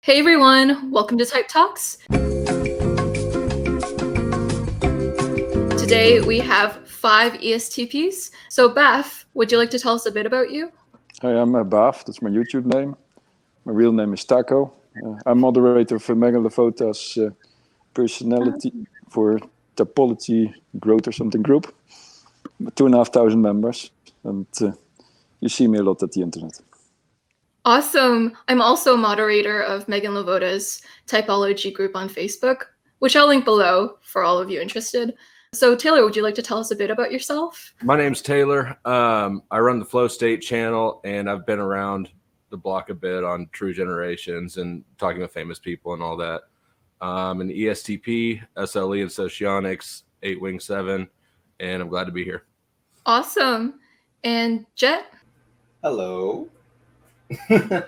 Hey everyone, welcome to Type Talks. Today we have 5 ESTPs. So Baaf, would you like to tell us a bit about you? Hi, I'm Baaf, that's my YouTube name. My real name is Taco. I'm moderator for Megan Levota's personality for Typology Growth or something group. 2,500 members, and you see me a lot at the internet. Awesome. I'm also moderator of Megan Levota's Typology group on Facebook, which I'll link below for all of you interested. So Taylor, would you like to tell us a bit about yourself? My name's Taylor. I run the Flow State channel, and I've been around the block a bit on True Generations and talking with famous people and all that. I'm an ESTP, SLE in Socionics, 8 Wing 7, and I'm glad to be here. Awesome. And Jet? Hello. This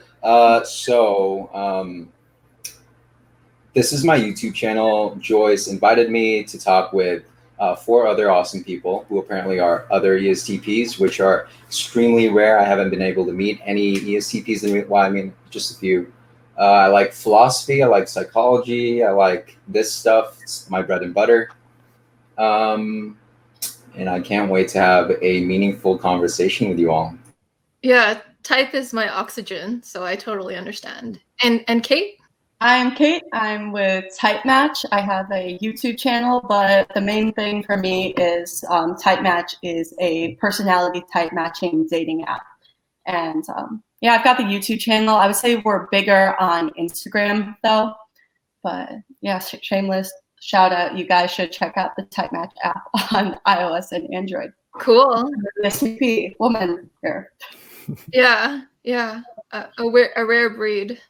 is my YouTube channel. Joyce invited me to talk with 4 other awesome people who apparently are other ESTPs, which are extremely rare. I haven't been able to meet any ESTPs. Well, I mean, just a few. I like philosophy. I like psychology. I like this stuff. It's my bread and butter. And I can't wait to have a meaningful conversation with you all. Yeah, type is my oxygen, so I totally understand. And Kate? I'm Kate. I'm with TypeMatch. I have a YouTube channel, but the main thing for me is TypeMatch is a personality type matching dating app. And yeah, I've got the YouTube channel. I would say we're bigger on Instagram though. But yeah, shameless shout out. You guys should check out the TypeMatch app on iOS and Android. Cool. ESTP woman here. Yeah, a rare breed.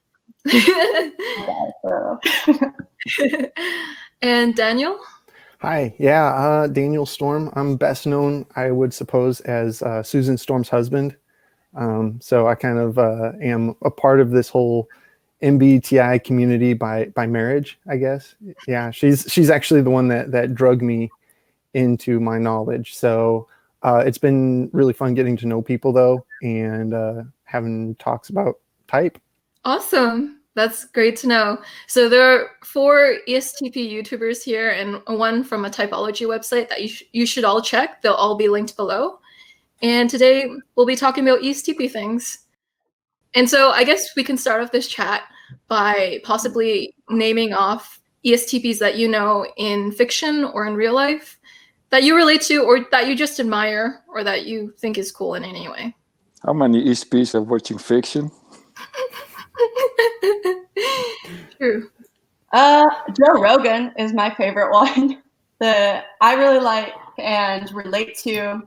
And Daniel? Hi, yeah, Daniel Storm. I'm best known, I would suppose, as Susan Storm's husband. So I kind of am a part of this whole MBTI community by marriage, I guess. Yeah, she's actually the one that drug me into my knowledge. So it's been really fun getting to know people though, and having talks about type. Awesome. That's great to know. So there are 4 ESTP YouTubers here and one from a typology website that you should all check. They'll all be linked below. And today we'll be talking about ESTP things. And so I guess we can start off this chat by possibly naming off ESTPs that you know in fiction or in real life that you relate to or that you just admire or that you think is cool in any way. How many ESTPs are watching fiction? True. Joe Rogan is my favorite one. I really like and relate to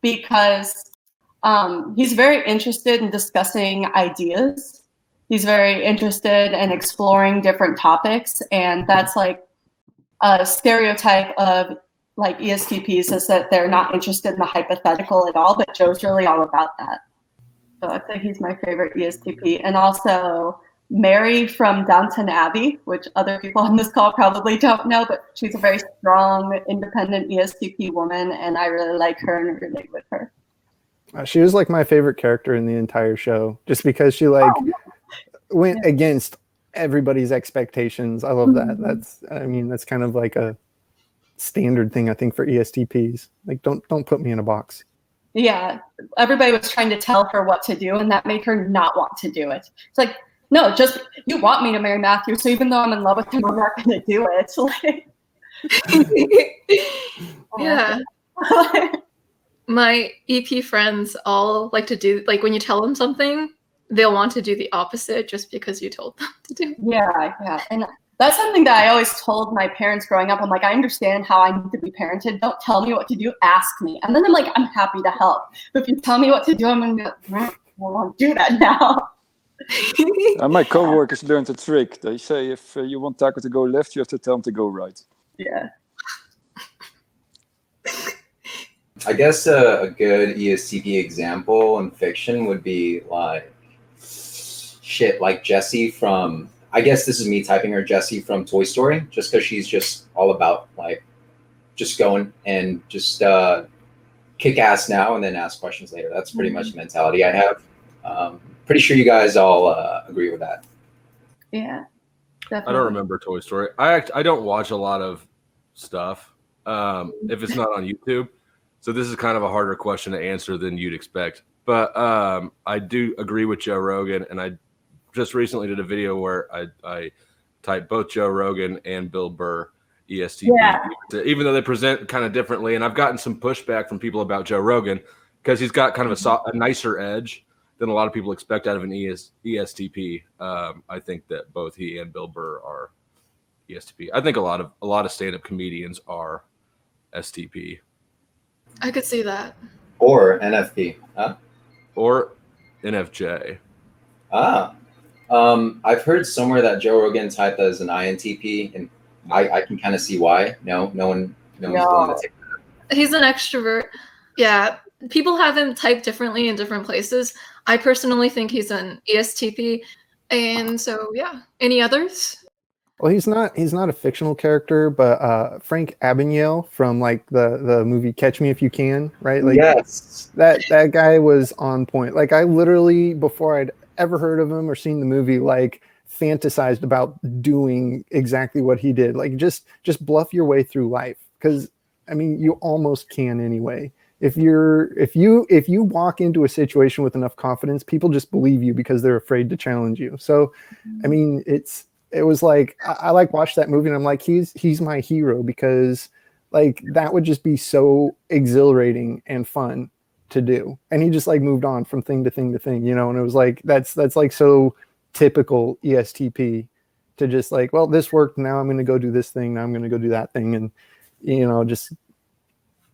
because he's very interested in discussing ideas. He's very interested in exploring different topics, and that's like a stereotype of like ESTPs is that they're not interested in the hypothetical at all, but Joe's really all about that. So I think he's my favorite ESTP. And also Mary from Downton Abbey, which other people on this call probably don't know, but she's a very strong, independent ESTP woman, and I really like her and relate with her. She was like my favorite character in the entire show, just because she went against everybody's expectations. I love that. That's kind of like a standard thing I think for ESTPs. Like don't put me in a box. Yeah, everybody was trying to tell her what to do, and that made her not want to do it. It's like, no, just you want me to marry Matthew, so even though I'm in love with him, I'm not going to do it. Like, yeah. My EP friends all like to do, like when you tell them something, they'll want to do the opposite just because you told them to do. Yeah. And that's something that I always told my parents growing up. I'm like, I understand how I need to be parented. Don't tell me what to do, ask me. And then I'm like, I'm happy to help. But if you tell me what to do, I'm going to go, I won't do that now. My co-workers learned a trick. They say if you want Taco to go left, you have to tell him to go right. Yeah. I guess a good ESTP example in fiction would be like Jessie from, I guess this is me typing her, Jessie from Toy Story, just because she's just all about like just going and just kick ass now and then ask questions later. That's pretty much the mentality I have. Pretty sure you guys all agree with that. Yeah, I definitely. don't remember Toy Story. I don't watch a lot of stuff if it's not on YouTube. So this is kind of a harder question to answer than you'd expect. But I do agree with Joe Rogan, and I just recently did a video where I typed both Joe Rogan and Bill Burr ESTP, even though they present kind of differently. And I've gotten some pushback from people about Joe Rogan because he's got kind of a nicer edge than a lot of people expect out of an ESTP. I think that both he and Bill Burr are ESTP. I think a lot of stand-up comedians are STP. I could see that. Or NFP, huh? Or NFJ. I've heard somewhere that Joe Rogan typed as an INTP, and I can kind of see why. No one's willing to take that. He's an extrovert. Yeah, people have him typed differently in different places. I personally think he's an ESTP, and so yeah. Any others? Well, he's not a fictional character, but Frank Abagnale from like the movie Catch Me If You Can, right? Like Yes. that guy was on point. Like I literally, before I'd ever heard of him or seen the movie, like fantasized about doing exactly what he did. Like just bluff your way through life, because I mean you almost can anyway. If you walk into a situation with enough confidence, people just believe you because they're afraid to challenge you. So I mean it was like I like watched that movie and I'm like he's my hero, because like that would just be so exhilarating and fun to do. And he just like moved on from thing to thing to thing, you know, and it was like that's like so typical ESTP to just like, well, this worked, now I'm going to go do this thing, now I'm going to go do that thing, and you know, just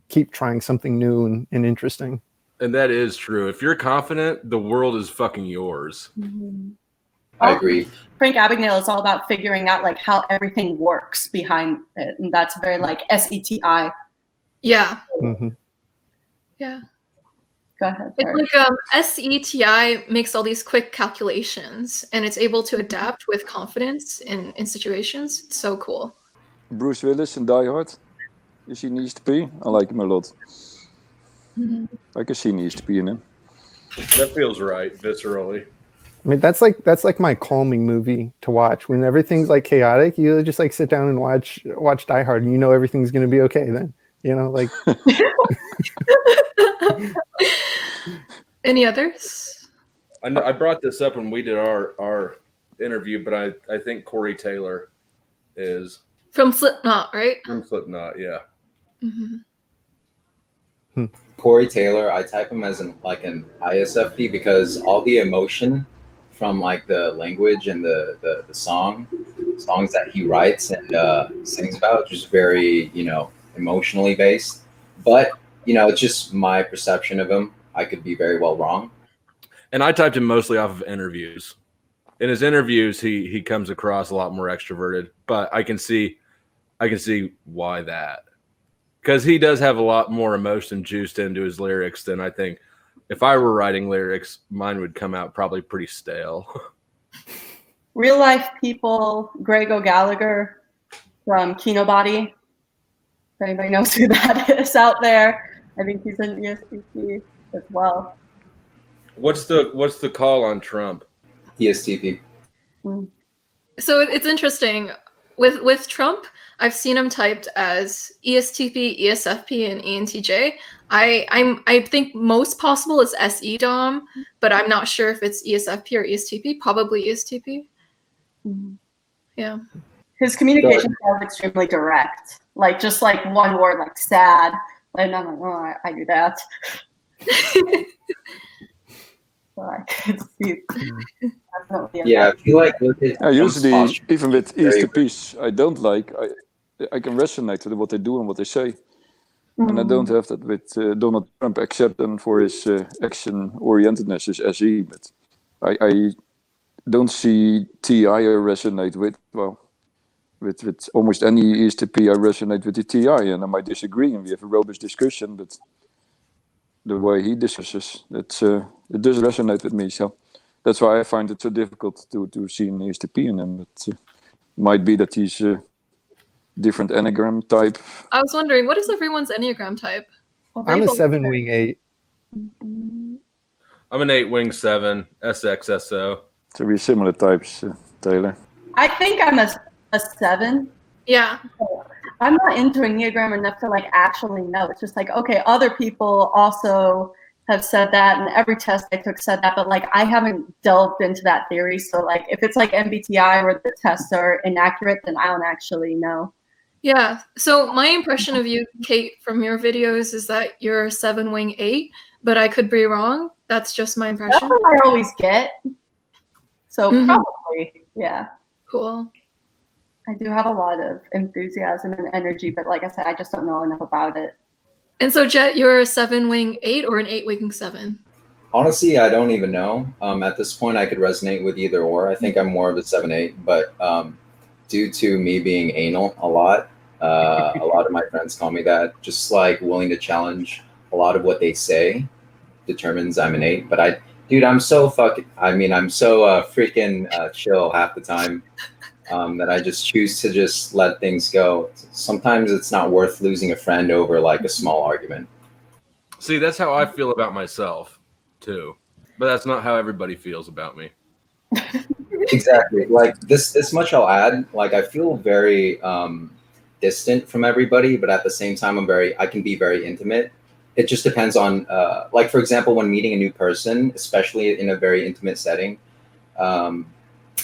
keep trying something new and interesting. And that is true. If you're confident, the world is fucking yours. Mm-hmm. I agree. Frank Abagnale is all about figuring out like how everything works behind it, and that's very like SETI. Yeah. Mm-hmm. Yeah. Go ahead. It's like SETI makes all these quick calculations, and it's able to adapt with confidence in situations. It's so cool. Bruce Willis in Die Hard. Is he an ESTP? I like him a lot. Mm-hmm. I can see an ESTP in him. That feels right, viscerally. I mean, that's like my calming movie to watch when everything's like chaotic. You just like sit down and watch Die Hard, and you know everything's going to be okay. Then you know, like. Any others? I brought this up when we did our interview, but I think Corey Taylor is From Slipknot, right? from Slipknot. Yeah. Mm-hmm. Corey Taylor, I type him as an ISFP because all the emotion from like the language and the songs that he writes and sings about, just very, you know, emotionally based. But, you know, it's just my perception of him. I could be very well wrong. And I typed him mostly off of interviews. In his interviews, he comes across a lot more extroverted, but I can see why that. Because he does have a lot more emotion juiced into his lyrics than I think. If I were writing lyrics, mine would come out probably pretty stale. Real life people, Greg O'Gallagher from Kinobody. If anybody knows who that is out there, I think he's an ESTP as well. What's the call on Trump? ESTP. So it's interesting. With Trump, I've seen him typed as ESTP, ESFP, and ENTJ. I think most possible is SE Dom, but I'm not sure if it's ESFP or ESTP. Probably ESTP. Yeah. His communication style is extremely direct. Like just like one word, like sad. And I'm like, oh, I do that. So I could see. Yeah, I feel like look at usually, even with ESTPs, I don't like. I can resonate with what they do and what they say, and I don't have that with Donald Trump, except then for his action-orientedness as SE. But I don't see TI I resonate with. Well, with almost any ESTP, I resonate with the TI, and I might disagree, and we have a robust discussion. But the way he discusses, it does resonate with me. So that's why I find it so difficult to see an ESTP in him. It might be that he's a different Enneagram type. I was wondering, what is everyone's Enneagram type? I'm a 7-wing 8. I'm an 8-wing 7, SXSO. So we're similar types, Taylor. I think I'm a 7. Yeah. I'm not into Enneagram enough to like actually know. It's just like, okay, other people also have said that, and every test I took said that, but like I haven't delved into that theory. So like if it's like MBTI where the tests are inaccurate, then I don't actually know. Yeah. So my impression of you, Kate, from your videos is that you're a 7 wing 8, but I could be wrong. That's just my That's impression. what I always get. So Mhm. probably, yeah. Cool. I do have a lot of enthusiasm and energy, but like I said, I just don't know enough about it. And so, Jet, you're a 7 wing 8 or an 8 wing 7? Honestly, I don't even know. At this point, I could resonate with either or. I think I'm more of a 7/8, but due to me being anal a lot of my friends call me that. Just like willing to challenge a lot of what they say determines I'm an 8. But I'm so freaking chill half the time that I just choose to just let things go. Sometimes it's not worth losing a friend over like a small argument. See, that's how I feel about myself too, but that's not how everybody feels about me. Exactly. Like this much I'll add. Like I feel very distant from everybody, but at the same time, I can be very intimate. It just depends on, like for example, when meeting a new person, especially in a very intimate setting,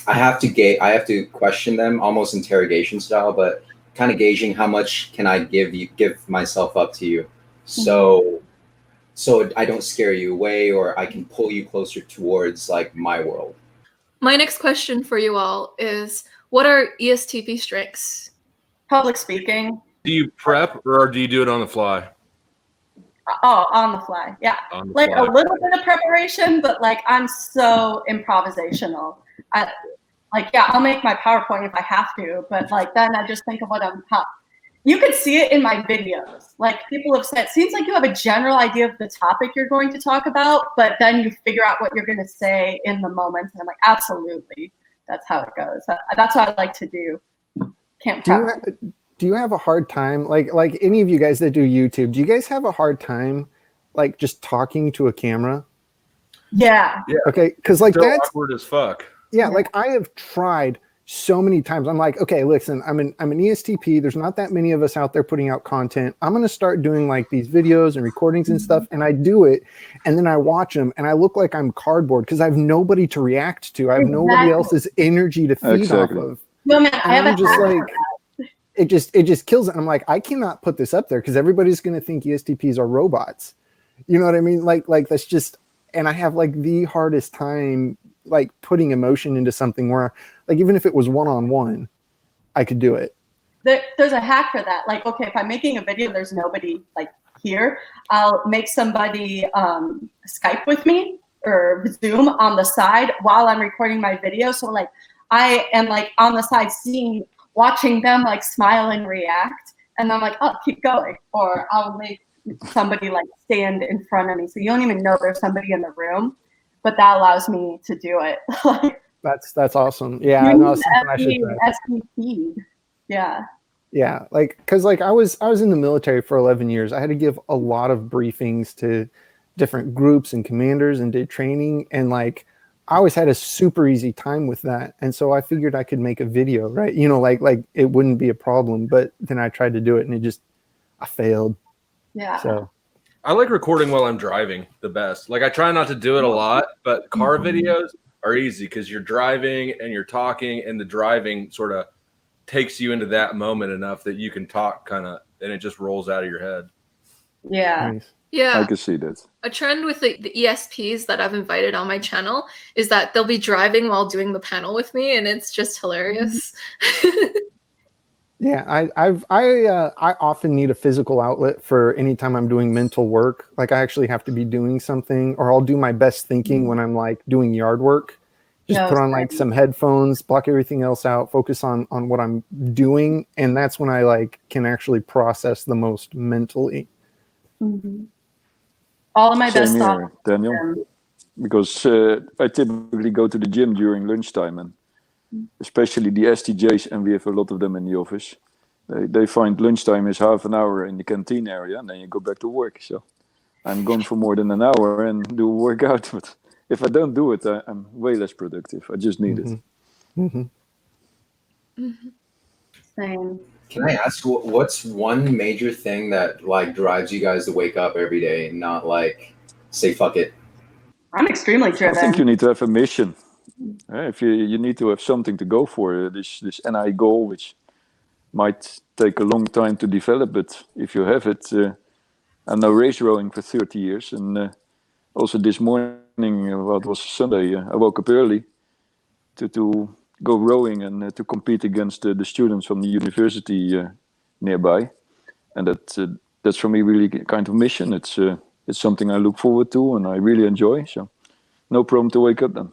I have to question them almost interrogation style, but kind of gauging how much can I give myself up to you, so I don't scare you away, or I can pull you closer towards like my world. My next question for you all is, what are ESTP strengths? Public speaking. Do you prep or do you do it on the fly? Oh, on the fly. Yeah. On the Like fly. a little bit of preparation, but like I'm so improvisational. I'll make my PowerPoint if I have to, but like then I just think of you could see it in my videos. Like people have said, it seems like you have a general idea of the topic you're going to talk about, but then you figure out what you're going to say in the moment. And I'm like, absolutely. That's how it goes. That's what I like to do. Can't prep. Do you have a hard time, like any of you guys that do YouTube, do you guys have a hard time like just talking to a camera? Yeah. Okay, because like that's awkward as fuck. Yeah, like I have tried so many times. I'm like, okay, listen, I'm an ESTP. There's not that many of us out there putting out content. I'm going to start doing like these videos and recordings and stuff. And I do it. And then I watch them and I look like I'm cardboard because I have nobody to react to. I have nobody else's energy to feed off of. No, man, I'm just like, it just kills it. And I'm like, I cannot put this up there because everybody's going to think ESTPs are robots. You know what I mean? Like that's just, and I have like the hardest time like putting emotion into something where like even if it was one-on-one, I could do it. There's a hack for that. Like, okay, if I'm making a video, there's nobody like here, I'll make somebody Skype with me or Zoom on the side while I'm recording my video. So like I am like on the side watching them like smile and react. And I'm like, oh, keep going. Or I'll make somebody like stand in front of me. So you don't even know there's somebody in the room, but that allows me to do it. That's awesome. Yeah, no, something I should SPP. Yeah. Yeah, like because like I was in the military for 11 years. I had to give a lot of briefings to different groups and commanders and did training, and like I always had a super easy time with that. And so I figured I could make a video, right? You know, like it wouldn't be a problem. But then I tried to do it and I failed. Yeah. So I like recording while I'm driving the best. Like I try not to do it a lot, but car videos are easy because you're driving and you're talking, and the driving sort of takes you into that moment enough that you can talk kind of, and it just rolls out of your head. Yeah. nice. Yeah. I can see that. A trend with the ESPs that I've invited on my channel is that they'll be driving while doing the panel with me, and it's just hilarious. Yeah, I often need a physical outlet for anytime I'm doing mental work. Like I actually have to be doing something, or I'll do my best thinking when I'm like doing yard work. Just put on like some headphones, block everything else out, focus on what I'm doing, and that's when I like can actually process the most mentally. Mm-hmm. All of my Same best here, thoughts. Daniel. Because I typically go to the gym during lunchtime, and especially the STJs, and we have a lot of them in the office. They find lunchtime is half an hour in the canteen area, and then you go back to work. So I'm gone for more than an hour and do a workout. But if I don't do it, I'm way less productive. I just need it. Mm-hmm. Same. Can I ask, what's one major thing that like drives you guys to wake up every day and not like say fuck it? I'm extremely driven. I think you need to have a mission. If you need to have something to go for, this NI goal, which might take a long time to develop, but if you have it, I'm now race rowing for 30 years, and also this morning, well, it was Sunday, I woke up early to go rowing and to compete against the students from the university nearby, and that's for me really kind of mission. It's something I look forward to and I really enjoy. So no problem to wake up then.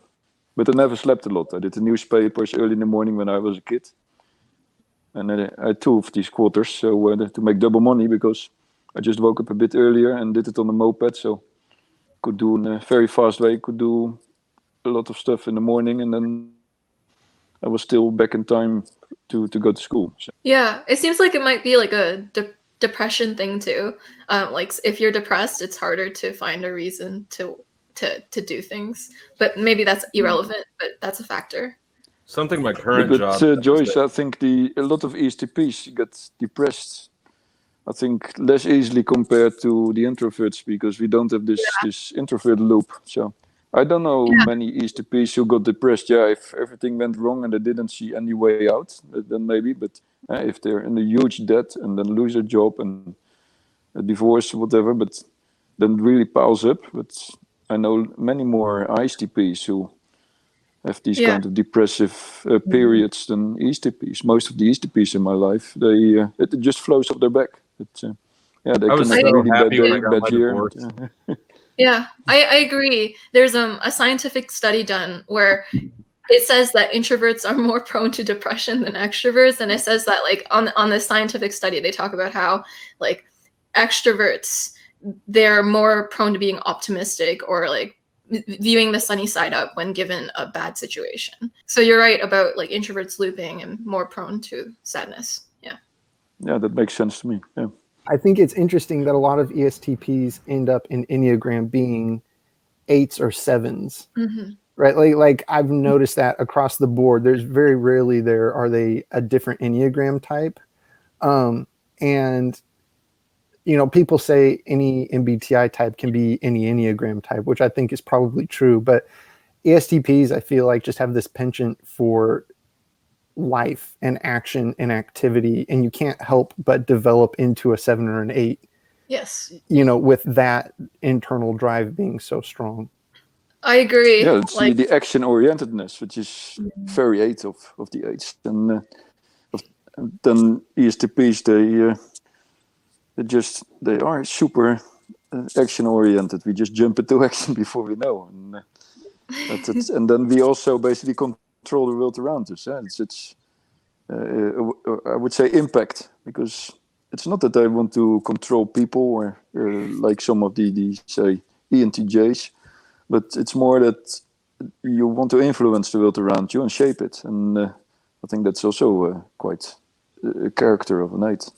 But I never slept a lot. I did the newspapers early in the morning when I was a kid, and I had 2 of these quarters, so to make double money, because I just woke up a bit earlier and did it on the moped, so could do in a very fast way. Could do a lot of stuff in the morning, and then I was still back in time to go to school. So. Yeah, it seems like it might be like a depression thing too. Like if you're depressed, it's harder to find a reason to do things. But maybe that's irrelevant, but that's a factor. Something my current job. Joyce, I think a lot of ESTPs get depressed, I think, less easily compared to the introverts, because we don't have this introvert loop. So I don't know many ESTPs who got depressed. Yeah, if everything went wrong and they didn't see any way out, then maybe. But if they're in a huge debt and then lose their job and a divorce, whatever, but then it really piles up. But I know many more ISTPs who have these kind of depressive periods than ESTPs. Most of the ESTPs in my life, it just flows off their back. They can have a really bad year. Yeah, I agree. There's a scientific study done where it says that introverts are more prone to depression than extroverts, and it says that like on the scientific study they talk about how like extroverts, they're more prone to being optimistic or like viewing the sunny side up when given a bad situation. So you're right about like introverts looping and more prone to sadness. Yeah, that makes sense to me. Yeah. I think it's interesting that a lot of ESTPs end up in Enneagram being 8s or 7s, right? Like I've noticed that across the board. There's very rarely are they a different Enneagram type, and people say any MBTI type can be any Enneagram type, which I think is probably true. But ESTPs, I feel like, just have this penchant for life and action and activity, and you can't help but develop into a 7 or an 8. Yes. With that internal drive being so strong. I agree. Yeah, it's the action orientedness, which is very 8 of the 8s. And then ESTPs, they are super action oriented. We just jump into action before we know, and then we also basically control the world around us. It's I would say impact, because it's not that I want to control people or like some of the say ENTJs, but it's more that you want to influence the world around you and shape it. And I think that's also quite a character of an 8.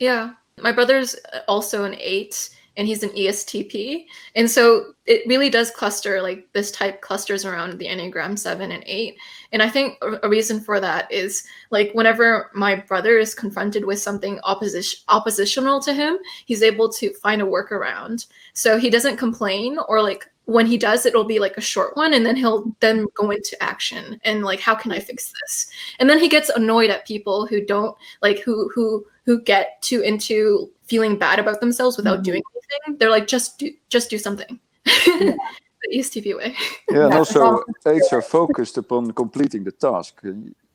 Yeah, my brother's also an 8. And he's an ESTP. And so it really does cluster, like this type clusters around the Enneagram 7 and 8. And I think a reason for that is like whenever my brother is confronted with something oppositional to him, he's able to find a workaround. So he doesn't complain, or like when he does, it'll be like a short one, and then he'll then go into action and like, how can I fix this? And then he gets annoyed at people who don't like, who get too into feeling bad about themselves without doing anything. They're like, just do something. The ESTP way. Yeah, and also 8s are focused upon completing the task.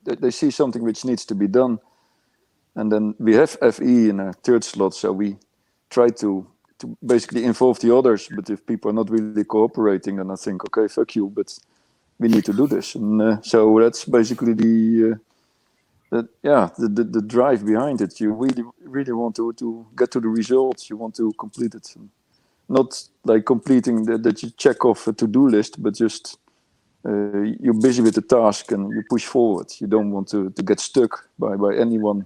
They see something which needs to be done, and then we have FE in our 3rd slot, so we try to basically involve the others. But if people are not really cooperating, then I think, okay, fuck you, but we need to do this. And so that's basically the drive behind it. You really want to get to the results. You want to complete it, not like completing that you check off a to-do list, but just you're busy with the task and you push forward. You don't want to get stuck by anyone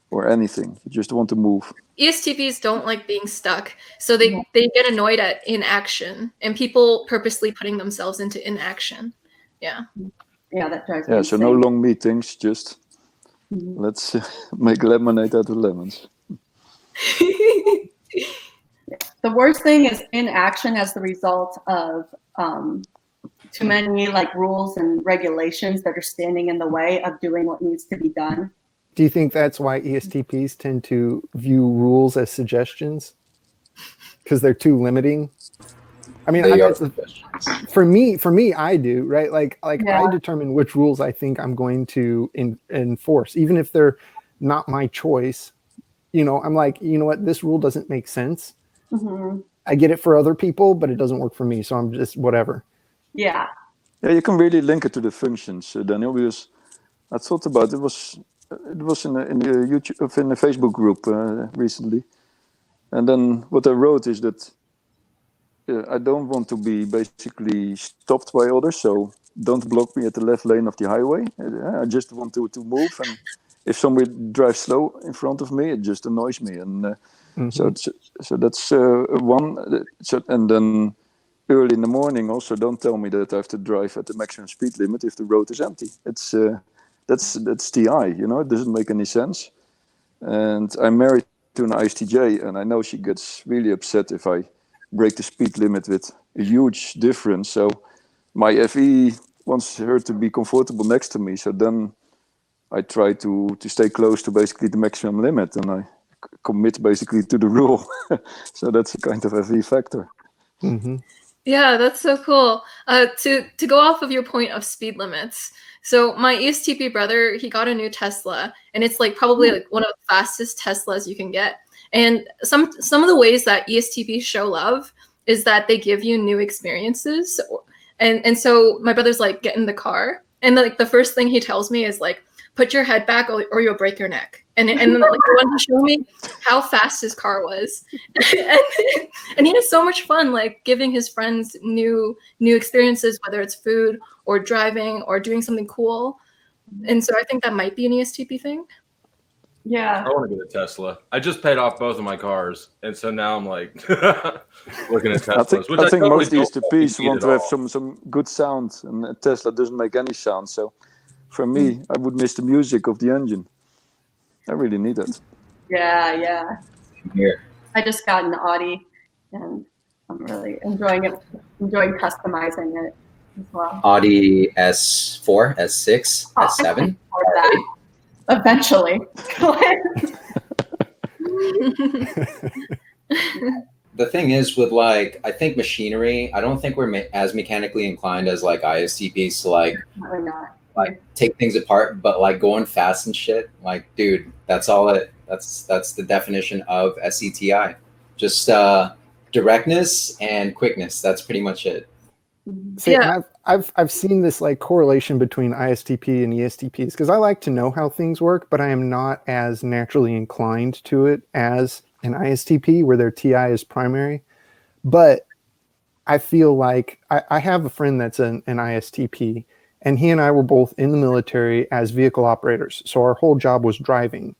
or anything. You just want to move. ESTPs don't like being stuck, so they get annoyed at inaction and people purposely putting themselves into inaction. Yeah, that drives me so insane. no long meetings, just Let's make lemonade out of lemons. The worst thing is inaction as the result of too many like rules and regulations that are standing in the way of doing what needs to be done. Do you think that's why ESTPs tend to view rules as suggestions? Because they're too limiting? I mean, for me, I do, right? Like Yeah. I determine which rules I think I'm going to enforce, even if they're not my choice. You know, I'm like, you know what, this rule doesn't make sense. Mm-hmm. I get it for other people, but it doesn't work for me. So I'm just whatever. Yeah. Yeah, you can really link it to the functions, Daniel, because I thought about it was in the YouTube, in the Facebook group recently, and then what I wrote is that I don't want to be basically stopped by others, so don't block me at the left lane of the highway. I just want to move, and if somebody drives slow in front of me, it just annoys me, and so that's one. So, and then early in the morning, also don't tell me that I have to drive at the maximum speed limit if the road is empty. It's that's TI, you know, it doesn't make any sense. And I'm married to an ISTJ, and I know she gets really upset if I break the speed limit with a huge difference. So my FE wants her to be comfortable next to me. So then I try to stay close to basically the maximum limit, and I commit basically to the rule. So that's a kind of FE factor. Mm-hmm. Yeah, that's so cool. To go off of your point of speed limits. So my ESTP brother, he got a new Tesla, and it's like probably like one of the fastest Teslas you can get. And some of the ways that ESTPs show love is that they give you new experiences. And so my brother's like, get in the car, and like the first thing he tells me is like, put your head back or you'll break your neck. And then like he wanted to show me how fast his car was. and he has so much fun like giving his friends new experiences, whether it's food or driving or doing something cool. And so I think that might be an ESTP thing. Yeah. I want to get a Tesla. I just paid off both of my cars, and so now I'm like looking at Teslas. I think most ESTPs want to have some good sound, and a Tesla doesn't make any sound. So for me, I would miss the music of the engine. I really need it. Yeah. Here. I just got an Audi, and I'm really enjoying customizing it as well. Audi S4, S6, S7. Eventually. The thing is with like, I think machinery, I don't think we're as mechanically inclined as like ISTPs to like, Probably not. like take things apart, but like going fast and shit, like, dude, that's the definition of SETI. Just directness and quickness. That's pretty much it. See, yeah. I've seen this like correlation between ISTP and ESTPs because I like to know how things work, but I am not as naturally inclined to it as an ISTP where their TI is primary. But I feel like I have a friend that's an ISTP, and he and I were both in the military as vehicle operators. So our whole job was driving.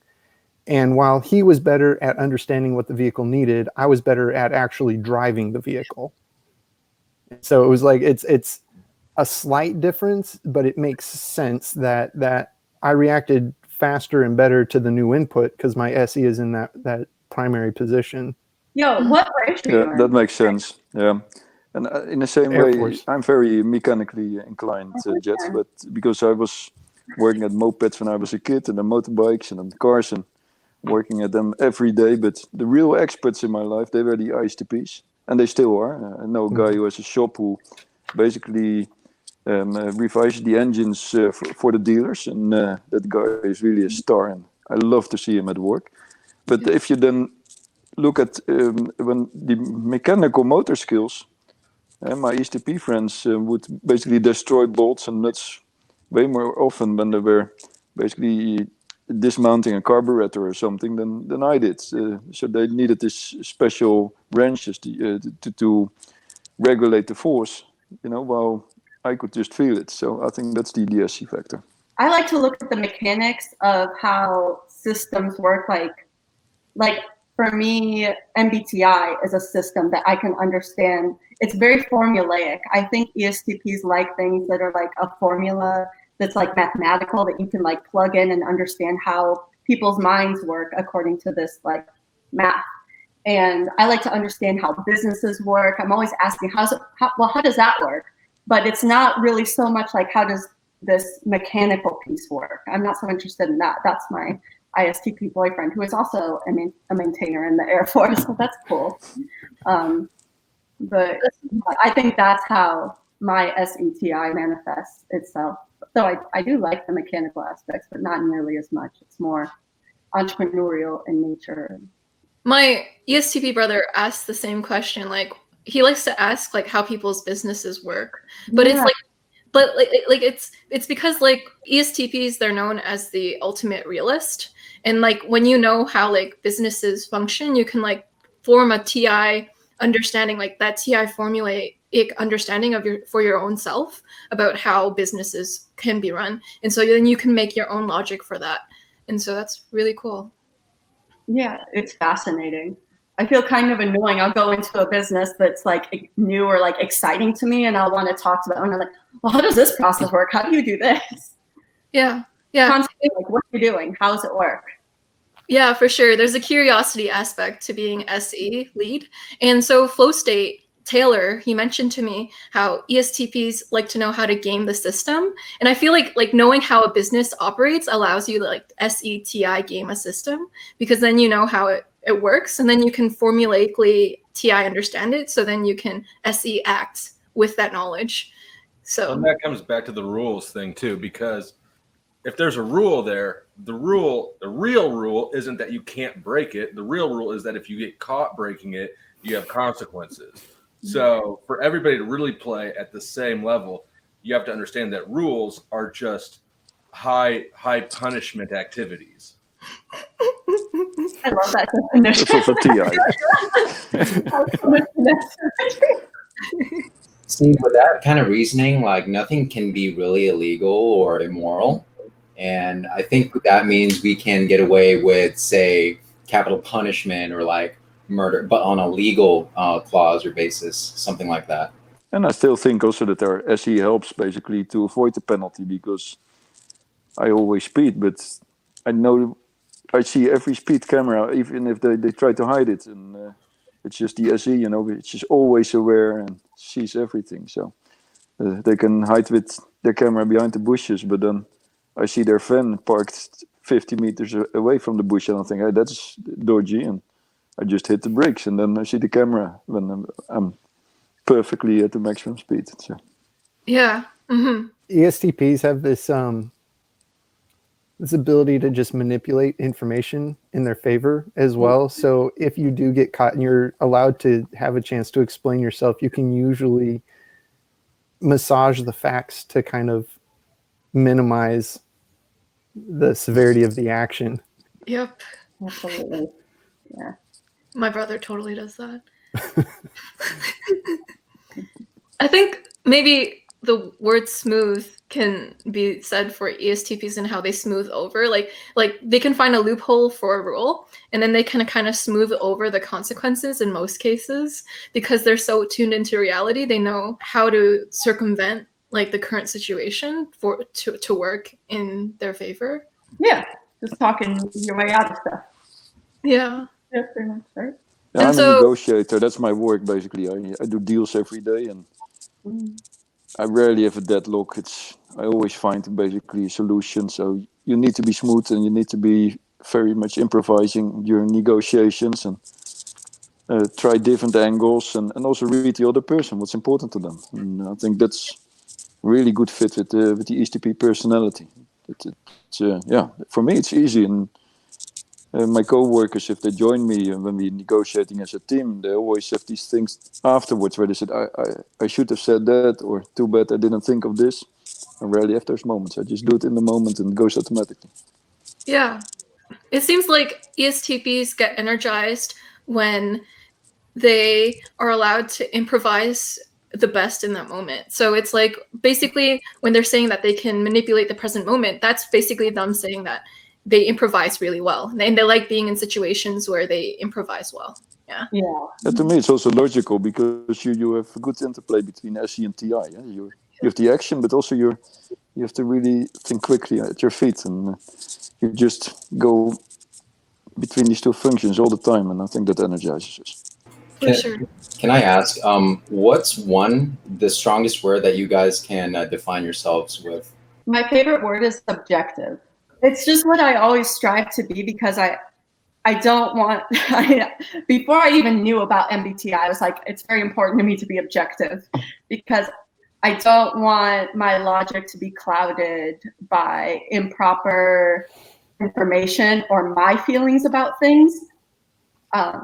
And while he was better at understanding what the vehicle needed, I was better at actually driving the vehicle. So it was like it's a slight difference, but it makes sense that I reacted faster and better to the new input because my SE is in that primary position. Yo, what race are you in? That makes sense. Yeah. And in the same way, I'm very mechanically inclined, Jet, but because I was working at mopeds when I was a kid, and then motorbikes and then cars, and working at them every day. But the real experts in my life, they were the ISTPs, and they still are. I know a guy who has a shop who basically revises the engines for the dealers, and that guy is really a star, and I love to see him at work. But if you then look at when the mechanical motor skills, my ESTP friends would basically destroy bolts and nuts way more often when they were basically dismounting a carburetor or something than I did. So they needed this special wrenches to regulate the force, while I could just feel it. So I think that's the DSC factor. I like to look at the mechanics of how systems work. Like for me, MBTI is a system that I can understand. It's very formulaic. I think ESTPs like things that are like a formula that's like mathematical, that you can like plug in and understand how people's minds work according to this like math. And I like to understand how businesses work. I'm always asking, how does that work? But it's not really so much like, how does this mechanical piece work? I'm not so interested in that. That's my ISTP boyfriend, who is also a maintainer in the Air Force. So that's cool. But I think that's how my SETI manifests itself. So I do like the mechanical aspects, but not nearly as much. It's more entrepreneurial in nature. My ESTP brother asked the same question. Like, he likes to ask like how people's businesses work, but it's like, but like it's because like ESTPs, they're known as the ultimate realist, and like when you know how like businesses function, you can like form a TI understanding, like that TI formulaic understanding of your own self about how businesses can be run, and so then you can make your own logic for that, and so that's really cool. Yeah, it's fascinating. I feel kind of annoying. I'll go into a business that's like new or like exciting to me, and I'll want to talk to the owner like, well, how does this process work? How do you do this? Yeah. Constantly like, what are you doing? How does it work? Yeah, for sure. There's a curiosity aspect to being SE lead. And so Flow State, Taylor, he mentioned to me how ESTPs like to know how to game the system. And I feel like knowing how a business operates allows you to like SETI game a system, because then you know how it works, and then you can formulaically TI understand it. So then you can SE act with that knowledge. So and that comes back to the rules thing too, because if there's a rule there, the real rule isn't that you can't break it. The real rule is that if you get caught breaking it, you have consequences. So for everybody to really play at the same level, you have to understand that rules are just high punishment activities. I love that definition. That's also TI. See, with that kind of reasoning, like nothing can be really illegal or immoral. And I think that means we can get away with, say, capital punishment or like murder, but on a legal clause or basis, something like that. And I still think also that our SE helps basically to avoid the penalty, because I always speed, but I know I see every speed camera, even if they try to hide it. And it's just the SE, which is always aware and sees everything. So they can hide with their camera behind the bushes, but then I see their van parked 50 meters away from the bush, and I think, hey, that's dodgy, and I just hit the brakes, and then I see the camera when I'm perfectly at the maximum speed. So. Yeah. Mm-hmm. ESTPs have this this ability to just manipulate information in their favor as well. So if you do get caught and you're allowed to have a chance to explain yourself, you can usually massage the facts to kind of minimize the severity of the action. Yep. Absolutely. Yeah. My brother totally does that. I think maybe the word smooth can be said for ESTPs and how they smooth over. Like they can find a loophole for a rule, and then they can kind of smooth over the consequences in most cases, because they're so tuned into reality. They know how to circumvent like the current situation to work in their favor. Yeah. Just talking your way out of stuff. Yeah. Yeah, pretty much, right? Yeah, I'm a negotiator. That's my work, basically. I do deals every day, and I rarely have a deadlock. I always find basically a solution. So you need to be smooth, and you need to be very much improvising during negotiations, and try different angles, and also read the other person, what's important to them. And I think that's really good fit with the ESTP personality. For me it's easy, and my co-workers, if they join me when we're negotiating as a team, they always have these things afterwards where they said, I should have said that, or too bad I didn't think of this. I rarely have those moments. I just do it in the moment and it goes automatically. Yeah. It seems like ESTPs get energized when they are allowed to improvise the best in that moment. So it's like basically when they're saying that they can manipulate the present moment, that's basically them saying that they improvise really well, and they like being in situations where they improvise well. Yeah. And to me, it's also logical, because you have a good interplay between SE and TI. Yeah? have the action, but also you have to really think quickly at your feet, and you just go between these two functions all the time, and I think that energizes us. For sure. Can I ask, what's the strongest word that you guys can define yourselves with? My favorite word is objective. It's just what I always strive to be, because I don't want, before I even knew about MBTI, I was like, it's very important to me to be objective, because I don't want my logic to be clouded by improper information or my feelings about things. I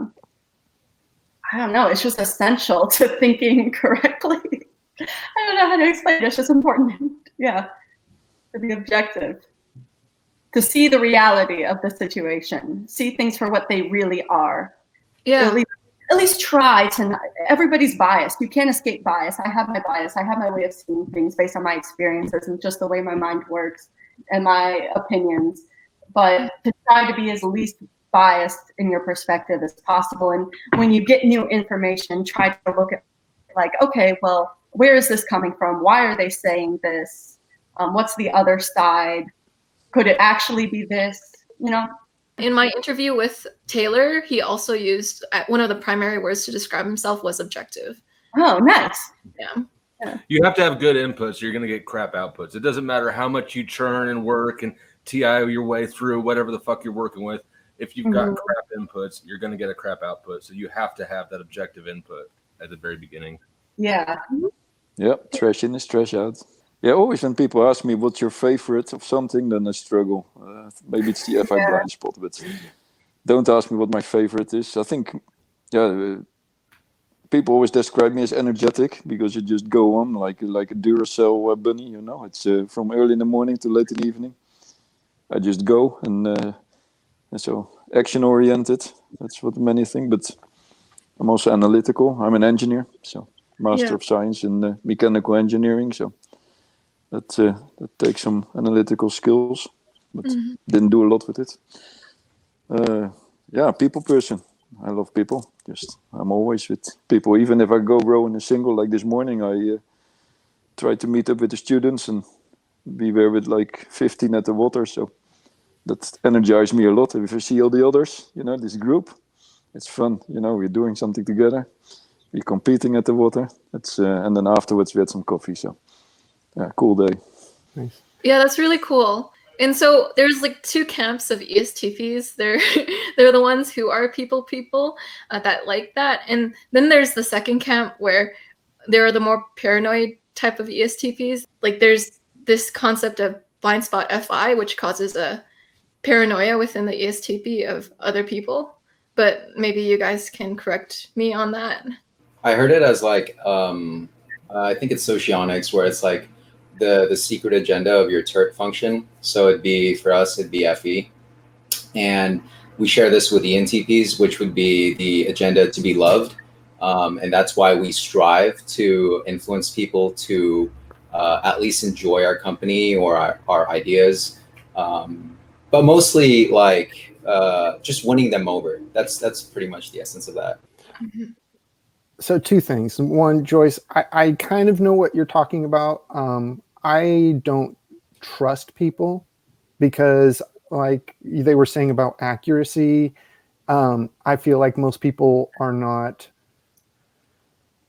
don't know, it's just essential to thinking correctly. I don't know how to explain it, it's just important, yeah, to be objective. To see the reality of the situation, see things for what they really are. Yeah. At least try to not, everybody's biased. You can't escape bias. I have my bias. I have my way of seeing things based on my experiences and just the way my mind works and my opinions. But to try to be as least biased in your perspective as possible. And when you get new information, try to look at like, okay, well, where is this coming from? Why are they saying this? What's the other side? Could it actually be this? You know? In my interview with Taylor, he also used one of the primary words to describe himself was objective. Oh, nice. Yeah. You have to have good inputs. You're going to get crap outputs. It doesn't matter how much you churn and work and TI your way through whatever the fuck you're working with. If you've got crap inputs, you're going to get a crap output. So you have to have that objective input at the very beginning. Yeah. Yep, trash in is trash out. Yeah, always when people ask me what's your favorite of something, then I struggle. Maybe it's the FI blind spot, but don't ask me what my favorite is. I think, people always describe me as energetic because you just go on like a Duracell bunny, you know. It's from early in the morning to late in the evening. I just go, and so action-oriented. That's what many think, but I'm also analytical. I'm an engineer, so Master of Science in mechanical engineering, so that takes some analytical skills, but didn't do a lot with it. People person. I love people. I'm always with people. Even if I go row in a single, like this morning, I try to meet up with the students and be there with like 15 at the water. So that energizes me a lot. If I see all the others, you know, this group, it's fun. You know, we're doing something together. We're competing at the water. And then afterwards we had some coffee. So yeah, cool day. Nice. Yeah, that's really cool. And so there's like two camps of ESTPs. They're the ones who are people that like that. And then there's the second camp where there are the more paranoid type of ESTPs. Like there's this concept of blind spot FI, which causes a paranoia within the ESTP of other people. But maybe you guys can correct me on that. I heard it as like, I think it's socionics, where it's like the secret agenda of your TERT function. So for us, it'd be FE. And we share this with the Intps, which would be the agenda to be loved. And that's why we strive to influence people to at least enjoy our company or our ideas. But mostly like just winning them over. That's pretty much the essence of that. So two things. One, Joyce, I kind of know what you're talking about. I don't trust people because, like they were saying about accuracy, I feel like most people are not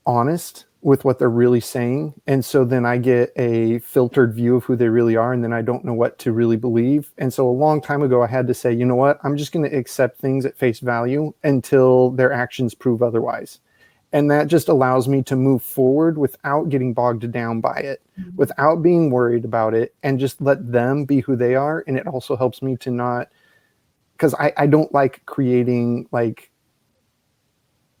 honest with what they're really saying. And so then I get a filtered view of who they really are, and then I don't know what to really believe. And so a long time ago, I had to say, you know what, I'm just going to accept things at face value until their actions prove otherwise. And that just allows me to move forward without getting bogged down by it, without being worried about it, and just let them be who they are. And it also helps me to not, because I don't like creating like,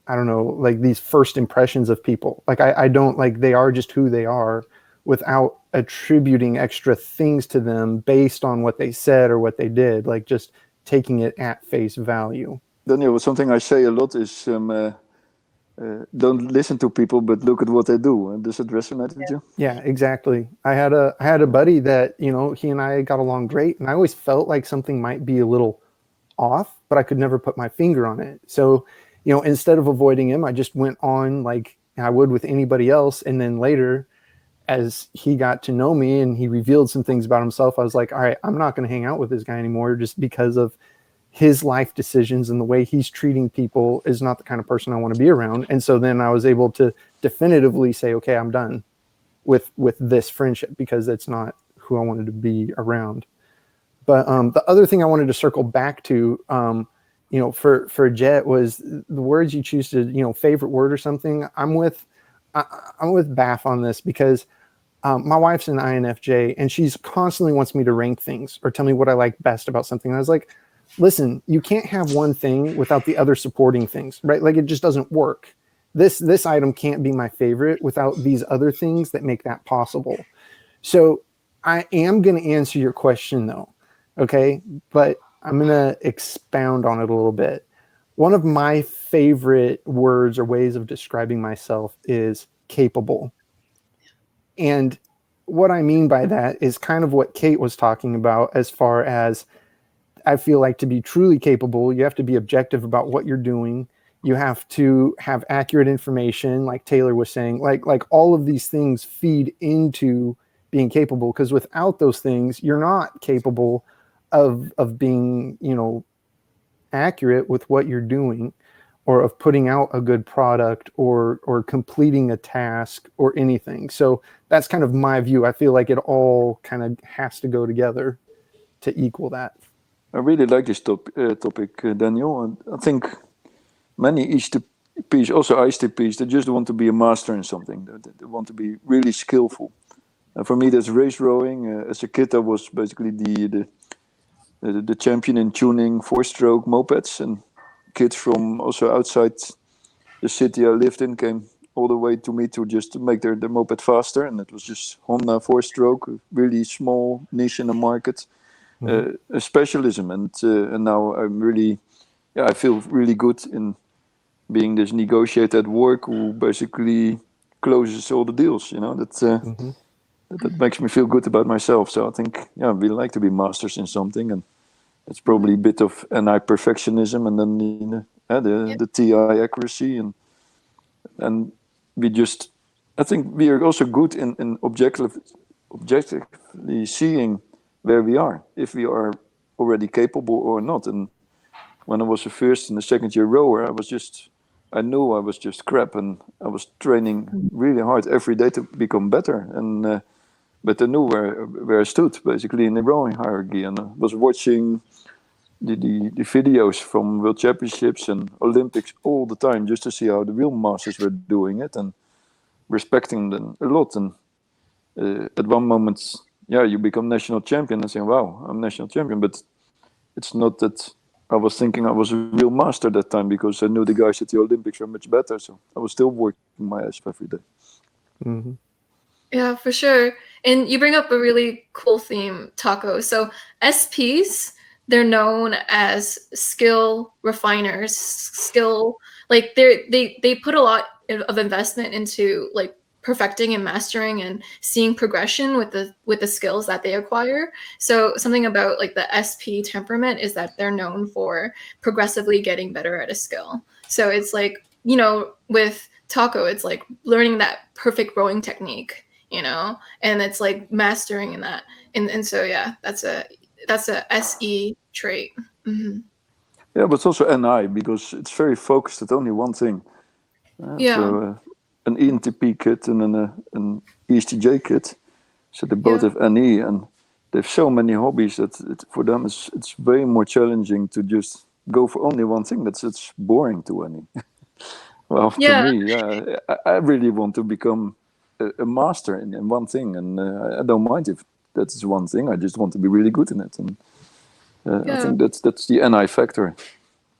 I don't know, like these first impressions of people. Like I don't like, they are just who they are without attributing extra things to them based on what they said or what they did, like just taking it at face value. Daniel, something I say a lot is, don't listen to people, but look at what they do. Does it resonate with you? Yeah, exactly. I had a buddy that, you know, he and I got along great, and I always felt like something might be a little off, but I could never put my finger on it. So, you know, instead of avoiding him, I just went on like I would with anybody else. And then later, as he got to know me and he revealed some things about himself, I was like, all right, I'm not going to hang out with this guy anymore just because of his life decisions, and the way he's treating people is not the kind of person I want to be around. And so then I was able to definitively say, okay, I'm done with this friendship, because it's not who I wanted to be around. But the other thing I wanted to circle back to, for Jet, was the words you choose to, favorite word or something. I'm with Baaf on this, because my wife's an INFJ, and she's constantly wants me to rank things or tell me what I like best about something. And I was like, listen, you can't have one thing without the other supporting things, right? Like, it just doesn't work. This item can't be my favorite without these other things that make that possible. So I am going to answer your question though. Okay. But I'm going to expound on it a little bit. One of my favorite words or ways of describing myself is capable. And what I mean by that is kind of what Kate was talking about, as far as I feel like to be truly capable, you have to be objective about what you're doing. You have to have accurate information, like Taylor was saying, like all of these things feed into being capable, because without those things, you're not capable of being, accurate with what you're doing, or of putting out a good product, or completing a task or anything. So that's kind of my view. I feel like it all kind of has to go together to equal that. I really like this topic, Daniel. And I think many ESTPs, also ISTPs, they just want to be a master in something. They want to be really skillful. For me, that's race rowing. As a kid, I was basically the champion in tuning 4-stroke mopeds, and kids from also outside the city I lived in came all the way to me to just make their moped faster, and it was just Honda 4-stroke, really small niche in the market, a specialism, and now I'm really, I feel really good in being this negotiator at work who basically closes all the deals. That makes me feel good about myself. So I think, we like to be masters in something, and it's probably a bit of NI perfectionism, and then the TI accuracy, and we just, I think we are also good in objectively seeing where we are, if we are already capable or not. And when I was a first and a second year rower, I knew I was just crap, and I was training really hard every day to become better. And but I knew where I stood, basically, in the rowing hierarchy, and I was watching the videos from World Championships and Olympics all the time, just to see how the real masters were doing it, and respecting them a lot. And at one moment, you become national champion and saying, wow, I'm national champion. But it's not that I was thinking I was a real master that time, because I knew the guys at the Olympics were much better. So I was still working my ass off every day. Mm-hmm. Yeah, for sure. And you bring up a really cool theme, Taco. So SPs, they're known as skill refiners, like they put a lot of investment into like perfecting and mastering and seeing progression with the skills that they acquire. So something about like the SP temperament is that they're known for progressively getting better at a skill. So it's like, with Taco, it's like learning that perfect rowing technique, and it's like mastering in that. And so, that's a SE trait. Mm-hmm. Yeah, but it's also NI, because it's very focused at only one thing. So an Intp kid and an ESTJ kid, so they both have NE, and they have so many hobbies that for them it's way more challenging to just go for only one thing. It's boring to NE. Well, to me, I really want to become a master in one thing, and I don't mind if that's one thing. I just want to be really good in it, and I think that's the NI factor.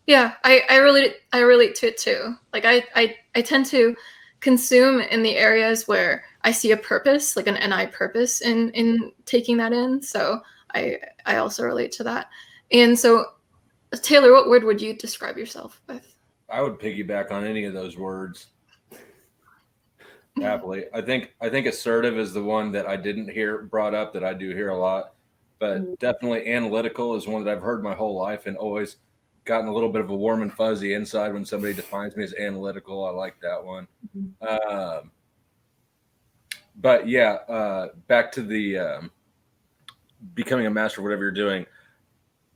Yeah, I relate to it too. Like I tend to consume in the areas where I see a purpose, like an NI purpose in taking that in. So I also relate to that. And so, Taylor, what word would you describe yourself with? I would piggyback on any of those words happily. I think assertive is the one that I didn't hear brought up that I do hear a lot, but definitely analytical is one that I've heard my whole life and always gotten a little bit of a warm and fuzzy inside when somebody defines me as analytical. I like that one. But yeah, back to the becoming a master of whatever you're doing.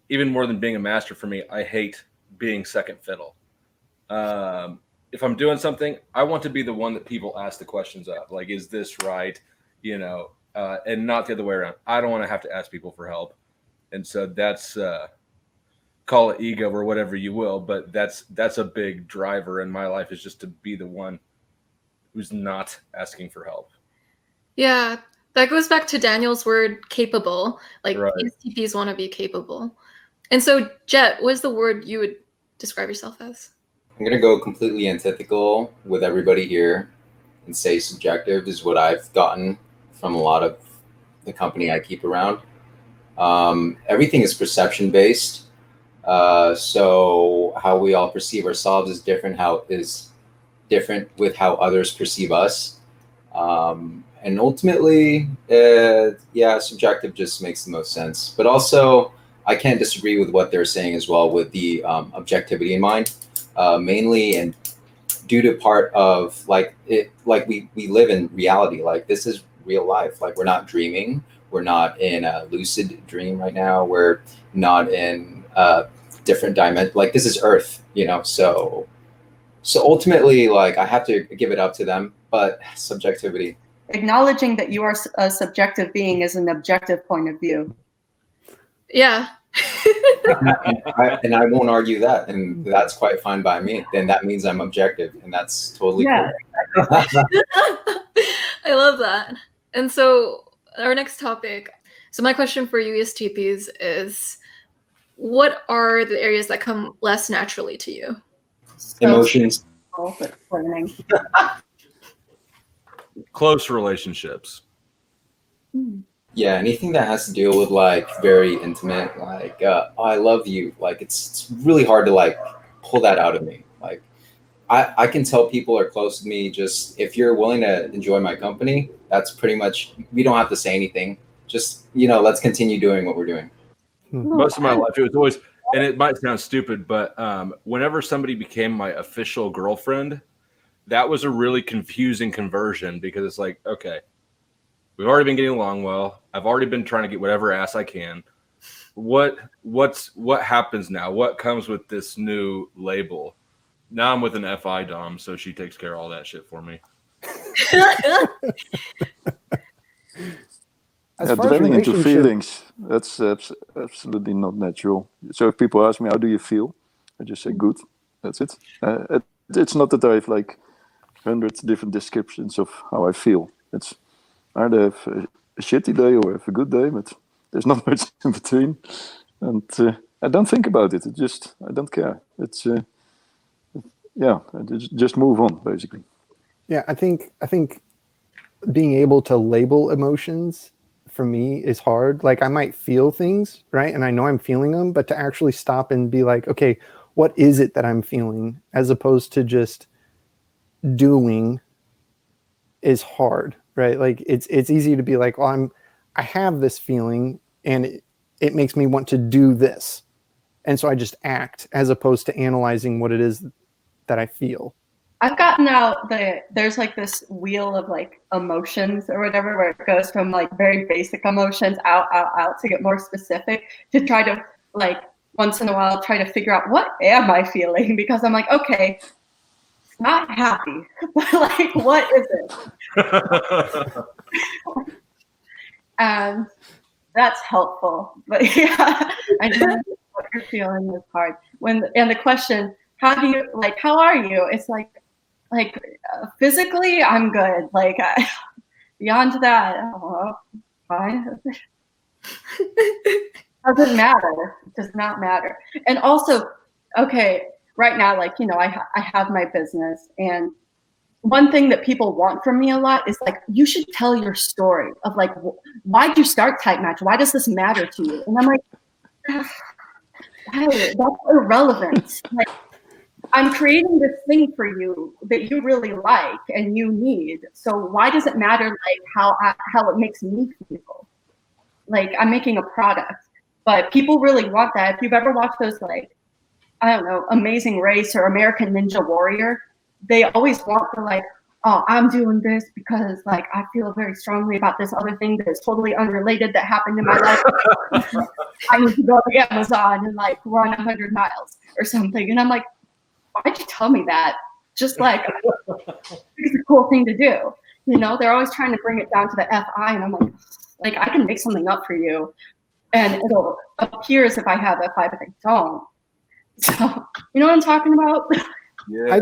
Even more than being a master for me, I hate being second fiddle. If I'm doing something, I want to be the one that people ask the questions of, like, is this right? And not the other way around. I don't want to have to ask people for help. And so that's, call it ego or whatever you will, but that's a big driver in my life, is just to be the one who's not asking for help. Yeah, that goes back to Daniel's word capable. Like Right. ESTPs want to be capable. And so, Jet, what is the word you would describe yourself as? I'm going to go completely antithetical with everybody here and say subjective is what I've gotten from a lot of the company I keep around. Everything is perception based. So how we all perceive ourselves is different, with how others perceive us. And ultimately, subjective just makes the most sense. But also, I can't disagree with what they're saying as well with the objectivity in mind. Mainly and due to part of we live in reality. Like, this is real life. Like, we're not dreaming. We're not in a lucid dream right now. We're not in different dimension. Like, this is Earth, so ultimately, like, I have to give it up to them, but subjectivity. Acknowledging that you are a subjective being is an objective point of view. Yeah. Mm-hmm. and I won't argue that, and that's quite fine by me. Then that means I'm objective, and that's totally Yeah. cool. I love that. And so our next topic. So my question for you ESTPs is, what are the areas that come less naturally to you? Emotions. Close relationships. Yeah, anything that has to deal with like very intimate, like oh, I love you. Like, it's really hard to like pull that out of me. Like, I can tell people are close to me, just if you're willing to enjoy my company, that's pretty much, we don't have to say anything. Just, let's continue doing what we're doing. Most of my life, it was always, and it might sound stupid, but whenever somebody became my official girlfriend, that was a really confusing conversion, because it's like, okay, we've already been getting along well. I've already been trying to get whatever ass I can. What happens now? What comes with this new label? Now I'm with an FI Dom, so she takes care of all that shit for me. Dwelling into feelings, that's absolutely not natural. So if people ask me, how do you feel? I just say, good. That's it. It's not that I have like 100 different descriptions of how I feel. It's either have a shitty day or have a good day, but there's not much in between. And I don't think about it. I don't care. It's I just move on, basically. Yeah, I think being able to label emotions for me is hard. Like, I might feel things, right? And I know I'm feeling them, but to actually stop and be like, okay, what is it that I'm feeling, as opposed to just doing, is hard, right? Like, it's easy to be like, well, I have this feeling and it makes me want to do this. And so I just act, as opposed to analyzing what it is that I feel. I've gotten out there's like this wheel of like emotions or whatever, where it goes from like very basic emotions out to get more specific, to try to like once in a while try to figure out, what am I feeling? Because I'm like, okay, it's not happy, but like, what is it? And that's helpful. But yeah, I know what you're feeling is hard. And the question, how are you? It's like physically, I'm good. Like, beyond that, fine. Doesn't matter. It does not matter. And also, okay, right now, like, I have my business, and one thing that people want from me a lot is like, you should tell your story of like, why'd you start TypeMatch? Why does this matter to you? And I'm like, that's irrelevant. Like, I'm creating this thing for you that you really like and you need. So why does it matter like how it makes me feel? Like, I'm making a product, but people really want that. If you've ever watched those, like, I don't know, Amazing Race or American Ninja Warrior, they always want the like, oh, I'm doing this because like I feel very strongly about this other thing that is totally unrelated that happened in my life. I need to go to Amazon and like run 100 miles or something. And I'm like, why'd you tell me that? Just like, it's a cool thing to do. You know, they're always trying to bring it down to the FI, and I'm like I can make something up for you, and it'll appear as if I have FI, but I don't. So, you know what I'm talking about? Yeah. I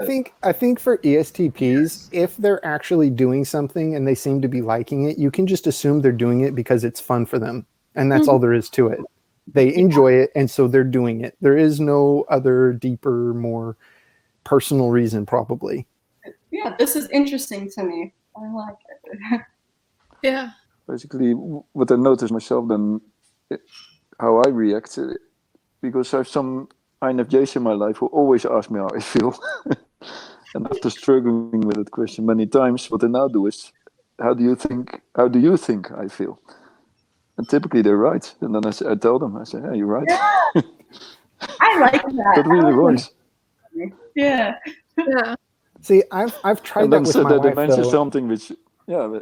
think for ESTPs, if they're actually doing something and they seem to be liking it, you can just assume they're doing it because it's fun for them, and that's all there is to it. They enjoy it, and so they're doing it. There is no other deeper, more personal reason, probably. Yeah, this is interesting to me. I like it. Yeah. Basically, what I notice myself then, how I react, because I have some INFJs in my life who always ask me how I feel. And after struggling with that question many times, what I now do is, how do you think I feel? And typically they're right. And then I tell them, I say, yeah, you're right. Yeah. I like that. But really was. Yeah. Yeah. See, I've tried And that then with so my that they wife, mention though. something which,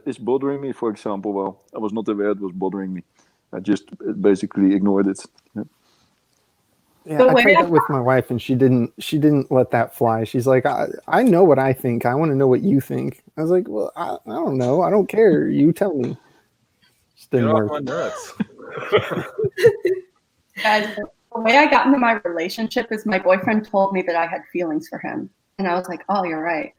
is bothering me, for example. Well, I was not aware it was bothering me. I just basically ignored it. Yeah. Yeah, I tried that with my wife, and she didn't let that fly. She's like, I know what I think. I want to know what you think. I was like, well, I don't know. I don't care. You tell me. Just didn't work. Get off my nuts. Guys, the way I got into my relationship is my boyfriend told me that I had feelings for him. And I was like, oh, you're right.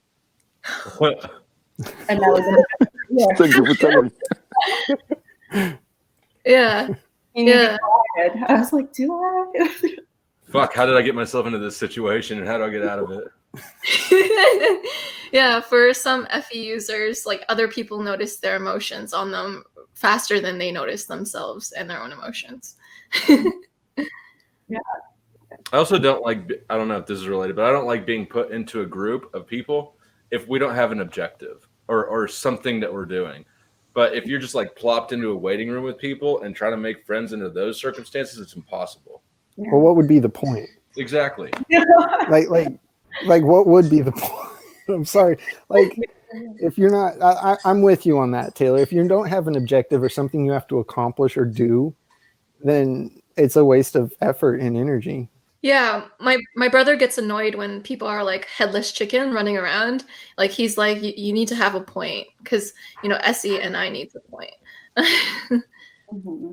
And that was it. Thank you for telling me. Yeah. Yeah. I was like, do I? Fuck, how did I get myself into this situation and how do I get out of it? Yeah, for some FE users, like other people notice their emotions on them faster than they notice themselves and their own emotions. Yeah. I also don't like, I don't know if this is related, but I don't like being put into a group of people if we don't have an objective or something that we're doing. But if you're just like plopped into a waiting room with people and try to make friends into those circumstances, it's impossible. Well, what would be the point? Exactly. Like what would be the point? I'm sorry. Like, if you're not, I'm with you on that, Taylor. If you don't have an objective or something you have to accomplish or do, then it's a waste of effort and energy. Yeah, my brother gets annoyed when people are like headless chicken running around. Like he's like, you need to have a point because Essie and I need the point.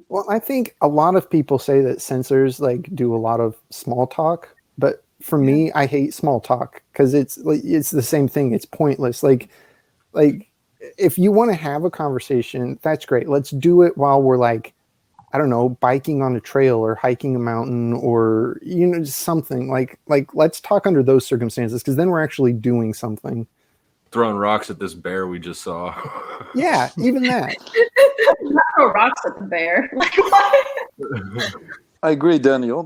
Well, I think a lot of people say that sensors like do a lot of small talk, but for me, I hate small talk because it's the same thing. It's pointless. Like if you want to have a conversation, that's great. Let's do it while we're like, I don't know, biking on a trail or hiking a mountain or something like let's talk under those circumstances because then we're actually doing something. Throwing rocks at this bear we just saw. Yeah, even that. Not throw rocks at the bear. Like what? I agree, Daniel.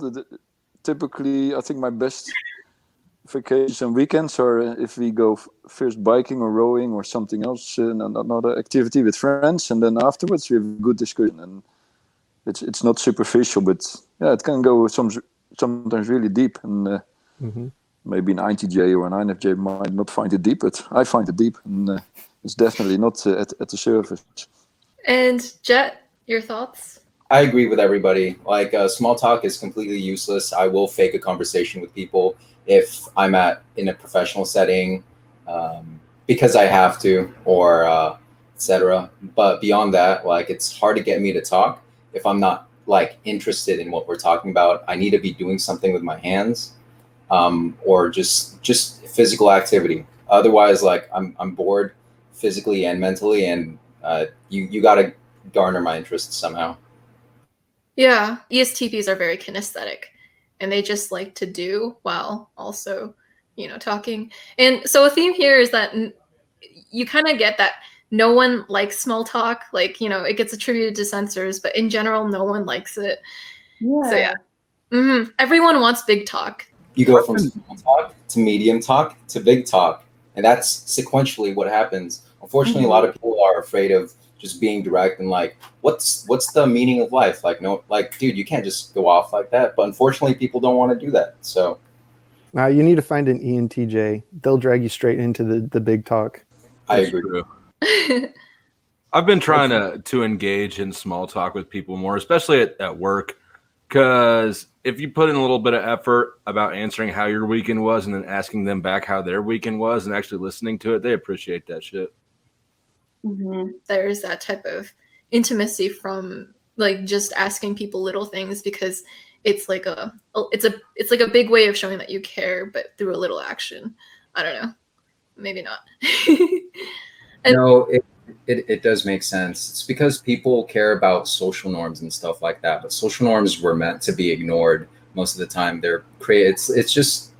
Typically, I think my best vacations and weekends are if we go first biking or rowing or something else, another activity with friends, and then afterwards we have a good discussion. And it's not superficial, but yeah, it can go sometimes really deep. And maybe an INTJ or an INFJ might not find it deep, but I find it deep, and it's definitely not at the surface. And Jet, your thoughts? I agree with everybody. Like small talk is completely useless. I will fake a conversation with people if I'm in a professional setting because I have to, or etc. But beyond that, like it's hard to get me to talk if I'm not like interested in what we're talking about. I need to be doing something with my hands, or just physical activity. Otherwise, like I'm bored physically and mentally, and you got to garner my interest somehow. Yeah, ESTPs are very kinesthetic, and they just like to do while also, talking. And so a theme here is that you kind of get that no one likes small talk. Like, it gets attributed to sensors, but in general, no one likes it. Yeah. So yeah, everyone wants big talk. You go from small talk to medium talk to big talk, and that's sequentially what happens. Unfortunately, a lot of people are afraid of just being direct and like, what's the meaning of life? Like, no, like, dude, you can't just go off like that. But unfortunately, people don't want to do that. So now you need to find an ENTJ. They'll drag you straight into the big talk. I That's agree. true. I've been trying to engage in small talk with people more, especially at work, because if you put in a little bit of effort about answering how your weekend was and then asking them back how their weekend was and actually listening to it, they appreciate that shit. There's that type of intimacy from like just asking people little things, because it's like a big way of showing that you care, but through a little action. I don't know, maybe not. No, it does make sense. It's because people care about social norms and stuff like that, but social norms were meant to be ignored most of the time. They're created. It's just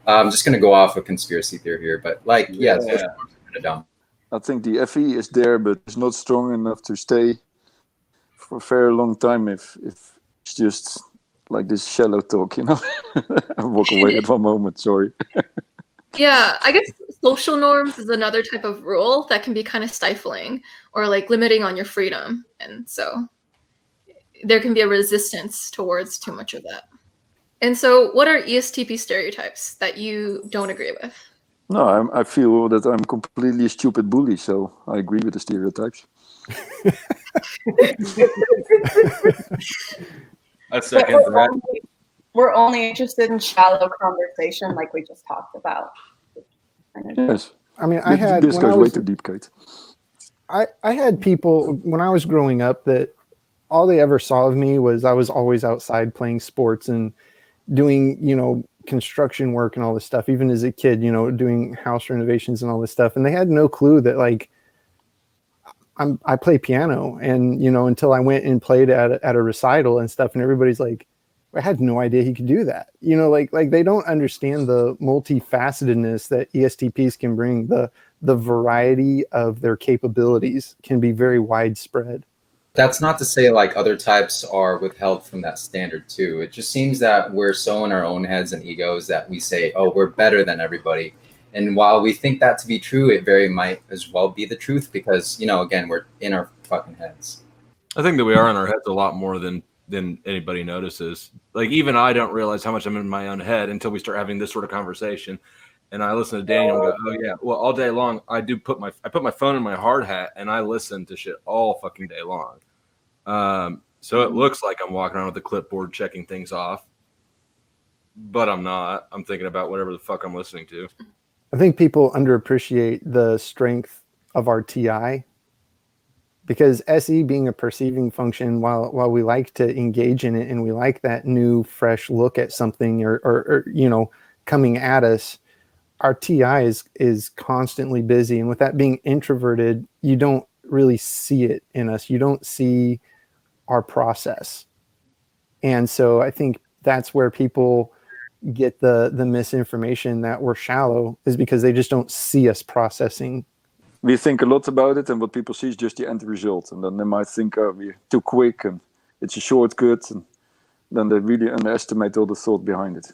I'm just gonna go off a conspiracy theory here, but like yeah social norms are kind of dumb. I think the FE is there, but it's not strong enough to stay for a very long time if it's just like this shallow talk, you know. I walk away at one moment, sorry. Yeah, I guess social norms is another type of rule that can be kind of stifling or like limiting on your freedom. And so there can be a resistance towards too much of that. And so what are ESTP stereotypes that you don't agree with? No, I feel that I'm completely a stupid bully, so I agree with the stereotypes. I second that. We're only interested in shallow conversation, like we just talked about. Yes. I mean, This goes way too deep, Kate. I had people when I was growing up that all they ever saw of me was I was always outside playing sports and doing, construction work and all this stuff, even as a kid, doing house renovations and all this stuff. And they had no clue that like I play piano, and, until I went and played at a recital and stuff, and everybody's like, I had no idea he could do that. Like they don't understand the multifacetedness that ESTPs can bring. The variety of their capabilities can be very widespread. That's not to say like other types are withheld from that standard too. It just seems that we're so in our own heads and egos that we say, oh, we're better than everybody. And while we think that to be true, it very might as well be the truth because, again, we're in our fucking heads. I think that we are in our heads a lot more than anybody notices. Like even I don't realize how much I'm in my own head until we start having this sort of conversation. And I listen to Daniel and go, oh yeah, well, all day long I put my phone in my hard hat and I listen to shit all fucking day long. So it looks like I'm walking around with a clipboard checking things off, but I'm not. I'm thinking about whatever the fuck I'm listening to. I think people underappreciate the strength of our TI, because SE being a perceiving function, while we like to engage in it and we like that new fresh look at something or coming at us, our TI is constantly busy. And with that being introverted, you don't really see it in us. You don't see our process. And so I think that's where people get the misinformation that we're shallow, is because they just don't see us processing. We think a lot about it, and what people see is just the end result. And then they might think, oh, we're too quick and it's a shortcut. And then they really underestimate all the thought behind it.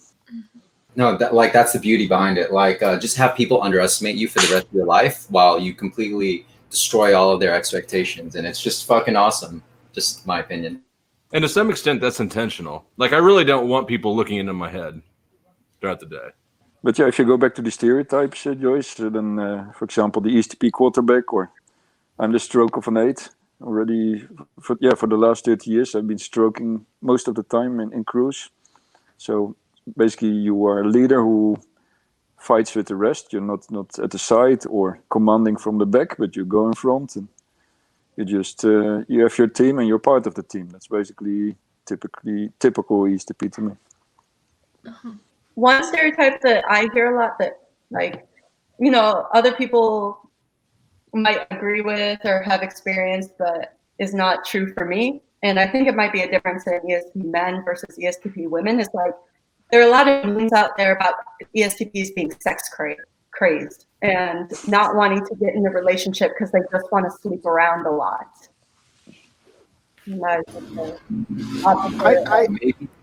No, that's the beauty behind it. Like, just have people underestimate you for the rest of your life while you completely destroy all of their expectations. And it's just fucking awesome. Just my opinion. And to some extent, that's intentional. Like, I really don't want people looking into my head throughout the day. But yeah, if you go back to the stereotypes, Joyce, then, for example, the ESTP quarterback, or I'm the stroke of an 8. Already, for the last 30 years, I've been stroking most of the time in cruise. So basically, you are a leader who fights with the rest. You're not at the side or commanding from the back, but you go in front, and you just you have your team and you're part of the team. That's basically typical ESTP to me. One stereotype that I hear a lot that, like, other people might agree with or have experienced, but is not true for me. And I think it might be a difference in ESTP men versus ESTP women. Is like, there are a lot of memes out there about ESTPs being sex crazed and not wanting to get in a relationship because they just want to sleep around a lot.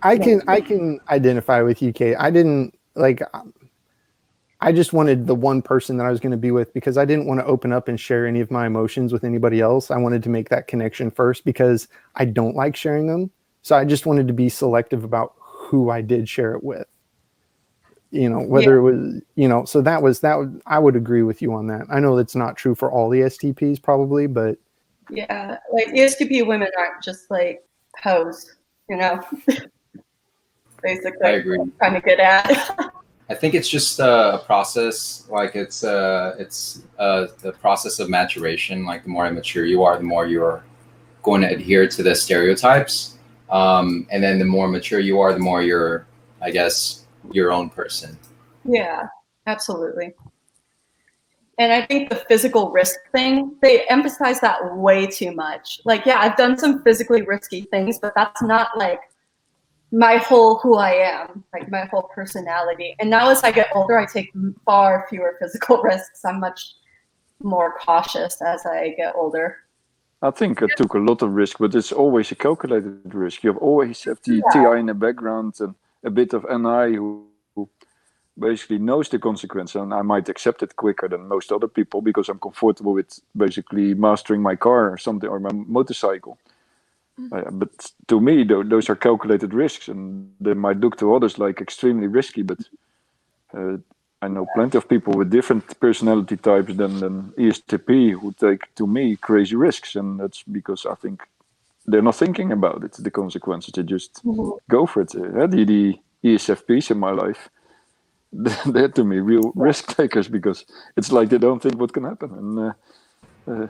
I can identify with you, Kate. I just wanted the one person that I was going to be with, because I didn't want to open up and share any of my emotions with anybody else. I wanted to make that connection first, because I don't like sharing them. So I just wanted to be selective about who I did share it with. whether it was, so that I would agree with you on that. I know that's not true for all the ESTPs probably, but yeah, like ESTP women aren't just like hoes, basically. I agree. Trying to get at. I think it's just a process. Like it's the process of maturation. Like the more immature you are, the more you're going to adhere to the stereotypes. And then the more mature you are, the more you're, I guess, your own person. Yeah, absolutely. And I think the physical risk thing, they emphasize that way too much. Like, yeah, I've done some physically risky things, but that's not like my whole who I am, like my whole personality. And now as I get older, I take far fewer physical risks. I'm much more cautious as I get older. I think I took a lot of risk, but it's always a calculated risk. You always have the TI in the background and a bit of NI who basically knows the consequence, and I might accept it quicker than most other people because I'm comfortable with basically mastering my car or something, or my motorcycle. But to me, those are calculated risks, and they might look to others like extremely risky. But I know plenty of people with different personality types than ESTP who take, to me, crazy risks, and that's because I think they're not thinking about it, the consequences. They just go for it. The ESFPs in my life, they're to me real risk takers because it's like they don't think what can happen. And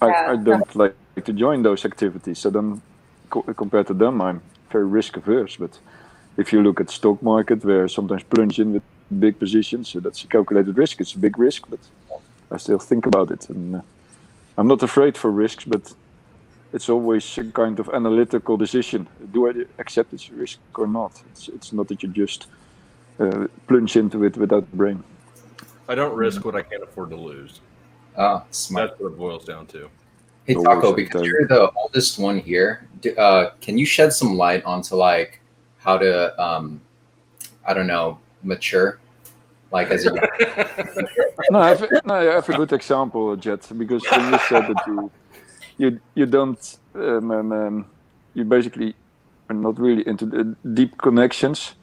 I don't like to join those activities. So then, compared to them, I'm very risk averse. But if you look at stock market, where I sometimes plunge in with big positions, so that's a calculated risk. It's a big risk, but I still think about it. And I'm not afraid for risks, but it's always a kind of analytical decision. Do I accept this risk or not? It's not that you just plunge into it without the brain. I don't risk what I can't afford to lose. Smart. That's what it boils down to. Hey, Taco, because you're the oldest one here, can you shed some light onto like how to, I don't know, mature? Like as a No, I have a good example, Jet, because when you said that you don't, you basically are not really into the deep connections.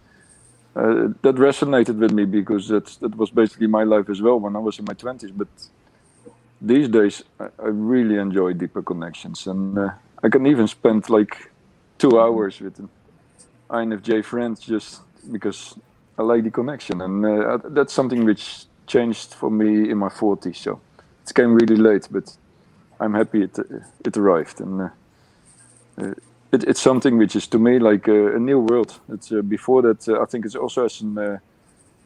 That resonated with me because that was basically my life as well when I was in my 20s. But these days, I really enjoy deeper connections, and I can even spend like 2 hours with an INFJ friend just because I like the connection, and that's something which changed for me in my 40s. So it came really late, but I'm happy it arrived, and it's something which is to me like a new world. It's before that, I think it's also as an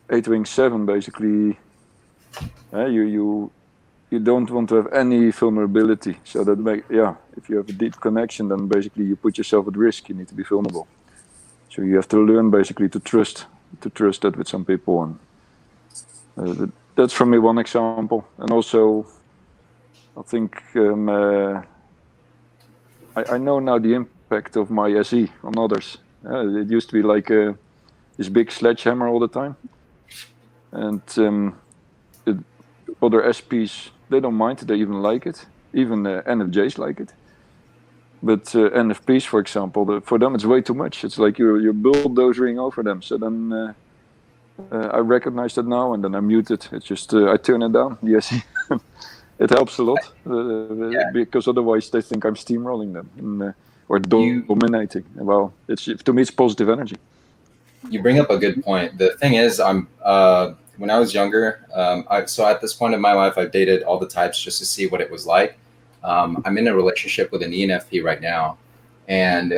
8-wing 7. Basically, you don't want to have any vulnerability. So that if you have a deep connection, then basically you put yourself at risk. You need to be vulnerable. So you have to learn basically to trust that with some people, and that's for me one example. And also, I think I know now the impact of my SE on others. It used to be like this big sledgehammer all the time, and other SPs, they don't mind, they even like it. Even NFJs like it. But NFPs, for example, for them it's way too much. It's like you're bulldozering over them. So then I recognize that now, and then I mute it. It's just I turn it down. Yes, it helps a lot because otherwise they think I'm steamrolling them or dominating. Well, to me it's positive energy. You bring up a good point. The thing is, when I was younger, so at this point in my life, I've dated all the types just to see what it was like. I'm in a relationship with an ENFP right now, and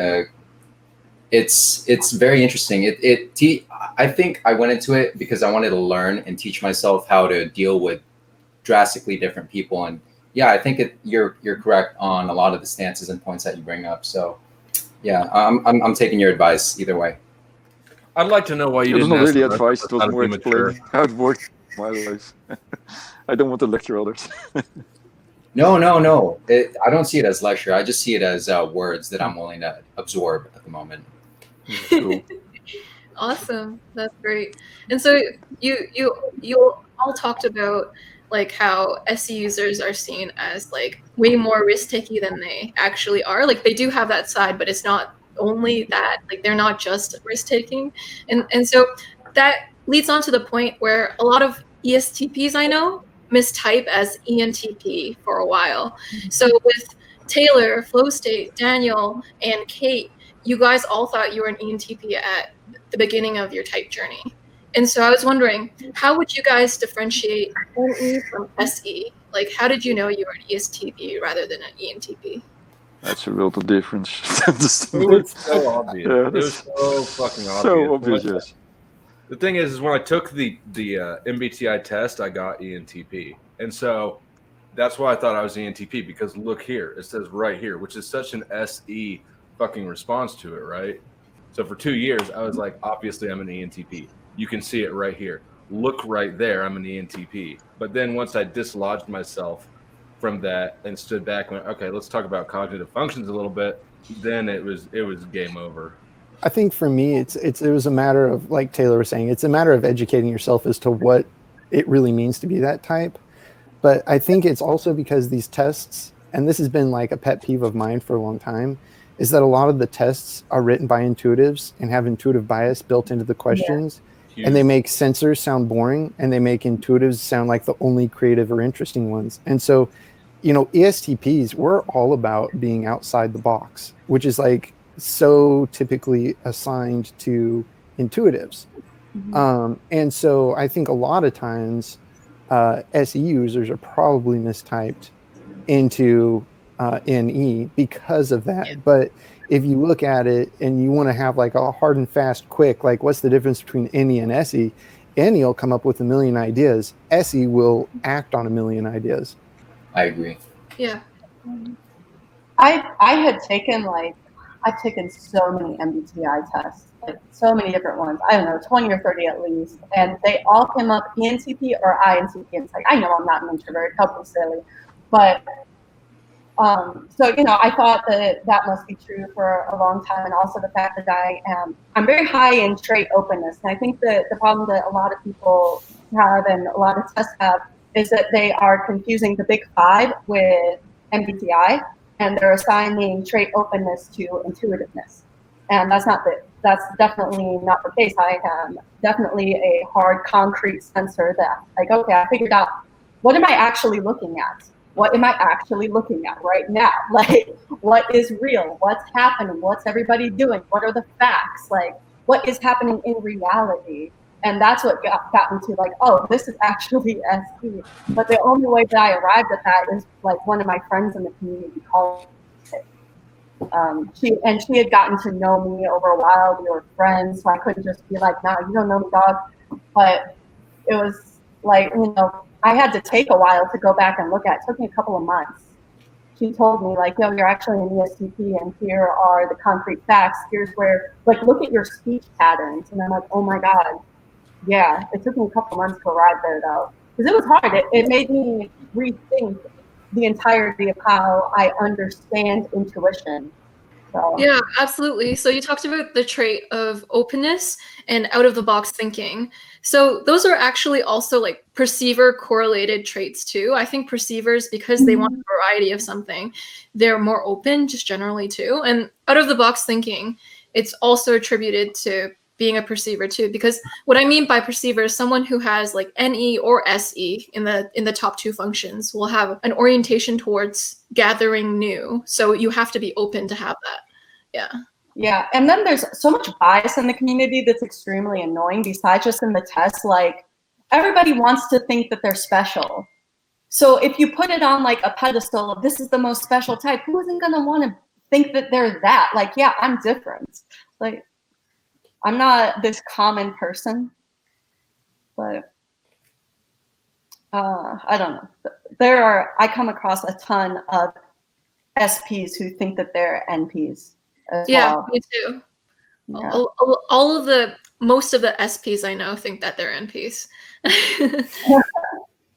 it's very interesting. I think I went into it because I wanted to learn and teach myself how to deal with drastically different people. And yeah, I think you're correct on a lot of the stances and points that you bring up. So yeah, I'm taking your advice either way. I'd like to know why you didn't. It was not really advice. It was more explaining how it works in my life. I don't want to lecture others. No. I don't see it as lecture. I just see it as words that I'm willing to absorb at the moment. Cool. Awesome. That's great. And so you all talked about like how SE users are seen as like way more risk-taking than they actually are. Like they do have that side, but it's not only that. Like they're not just risk-taking. And so that leads on to the point where a lot of ESTPs I know mistype as ENTP for a while. So with Taylor, Flow State, Daniel, and Kate, you guys all thought you were an ENTP at the beginning of your type journey. And so I was wondering, how would you guys differentiate NE from SE? Like, how did you know you were an ESTP rather than an ENTP? That's a world of difference. It was so obvious. Yeah, it was so fucking obvious. So obvious, yes. The thing is when I took the MBTI test, I got ENTP. And so that's why I thought I was ENTP, because look here, it says right here, which is such an SE fucking response to it, right? So for 2 years, I was like, obviously I'm an ENTP. You can see it right here. Look right there, I'm an ENTP. But then once I dislodged myself from that and stood back and went, okay, let's talk about cognitive functions a little bit, then it was game over. I think for me, it was a matter of, like Taylor was saying, it's a matter of educating yourself as to what it really means to be that type. But I think it's also because these tests, and this has been like a pet peeve of mine for a long time, is that a lot of the tests are written by intuitives and have intuitive bias built into the questions. Yeah. And they make sensors sound boring, and they make intuitives sound like the only creative or interesting ones. And so, you know, ESTPs, we're all about being outside the box, which is like so typically assigned to intuitives. Mm-hmm. And so I think a lot of times SE users are probably mistyped into NE because of that. Yeah. But if you look at it and you want to have like a hard and fast quick, like what's the difference between NE and SE? NE will come up with a million ideas. SE will act on a million ideas. I agree. Yeah. I had taken I've taken so many MBTI tests, like so many different ones. I don't know, 20 or 30 at least. And they all came up ENTP or INTP. And it's like, I know I'm not an introvert, help me silly. But so, you know, I thought that must be true for a long time. And also the fact that I'm very high in trait openness. And I think that the problem that a lot of people have and a lot of tests have is that they are confusing the big five with MBTI. And they're assigning trait openness to intuitiveness. And that's definitely not the case. I am definitely a hard concrete sensor that, like, okay, I figured out, what am I actually looking at? What am I actually looking at right now? Like, what is real? What's happening? What's everybody doing? What are the facts? Like, what is happening in reality? And that's what got me to like, oh, this is actually SE. But the only way that I arrived at that is like one of my friends in the community called it. She had gotten to know me over a while. We were friends, so I couldn't just be like, nah, you don't know me, dog. But it was like, you know, I had to take a while to go back and look at it. It took me a couple of months. She told me like, yo, you're actually an ESTP, and here are the concrete facts. Here's where, like, look at your speech patterns. And I'm like, oh my God. Yeah, it took me a couple months to arrive there, though, because it was hard. It made me rethink the entirety of how I understand intuition. So. Yeah, absolutely. So you talked about the trait of openness and out-of-the-box thinking. So those are actually also like perceiver correlated traits too. I think perceivers, because they want a variety of something, they're more open just generally too. And out-of-the-box thinking, it's also attributed to being a perceiver too, because what I mean by perceiver is someone who has like NE or SE in the top two functions will have an orientation towards gathering new. So you have to be open to have that. Yeah. Yeah. And then there's so much bias in the community that's extremely annoying besides just in the test. Like, everybody wants to think that they're special. So if you put it on like a pedestal of this is the most special type, who isn't going to want to think that they're that? Like, yeah, I'm different. Like, I'm not this common person, but I don't know. I come across a ton of SPs who think that they're NPs as well. Me too. Yeah. Most of the SPs I know think that they're NPs.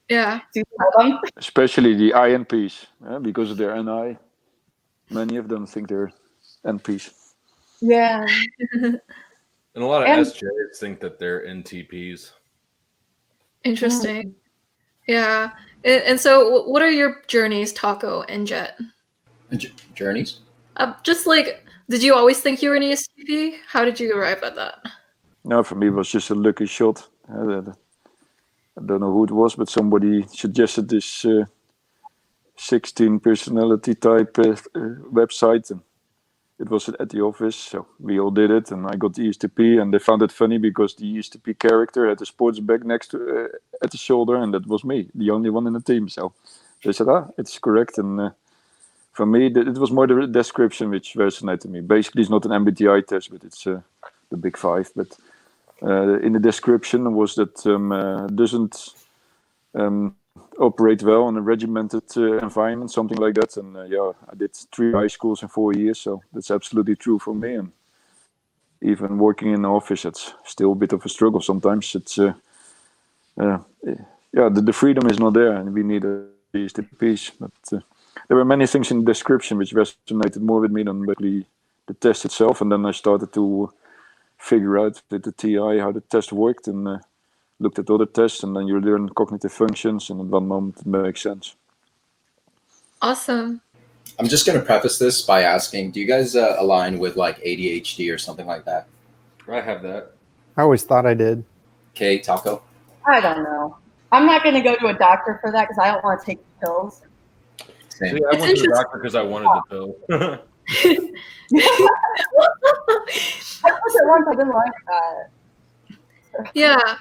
Yeah. Do you know them? Especially the INPs, because of their NI. Many of them think they're NPs. Yeah. And a lot of SJs think that they're NTPs. Interesting. Yeah. And so what are your journeys, Taco and Jet? Journeys? Just like, did you always think you were an ESTP? How did you arrive at that? No, for me it was just a lucky shot. I don't know who it was, but somebody suggested this 16 personality type website, and it was at the office, so we all did it, and I got the ESTP, and they found it funny because the ESTP character had a sports bag next to at the shoulder, and that was me, the only one in the team. So they said, it's correct, and for me, it was more the description which resonated me. Basically, it's not an MBTI test, but it's the Big Five. But in the description was that doesn't operate well in a regimented environment, something like that. And I did 3 high schools in 4 years, so that's absolutely true for me. And even working in the office, it's still a bit of a struggle sometimes. It's the freedom is not there, and we need these ESTPs. But there were many things in the description which resonated more with me than actually the test itself. And then I started to figure out with the TI how the test worked, and looked at other tests, and then you learn cognitive functions, and at one moment it makes sense. Awesome. I'm just going to preface this by asking, do you guys align with like ADHD or something like that? I have that. I always thought I did. Okay, Taco? I don't know. I'm not going to go to a doctor for that because I don't want to take the pills. Same. See, I went to the doctor because I wanted the pill. I took it once. I didn't like that. Yeah.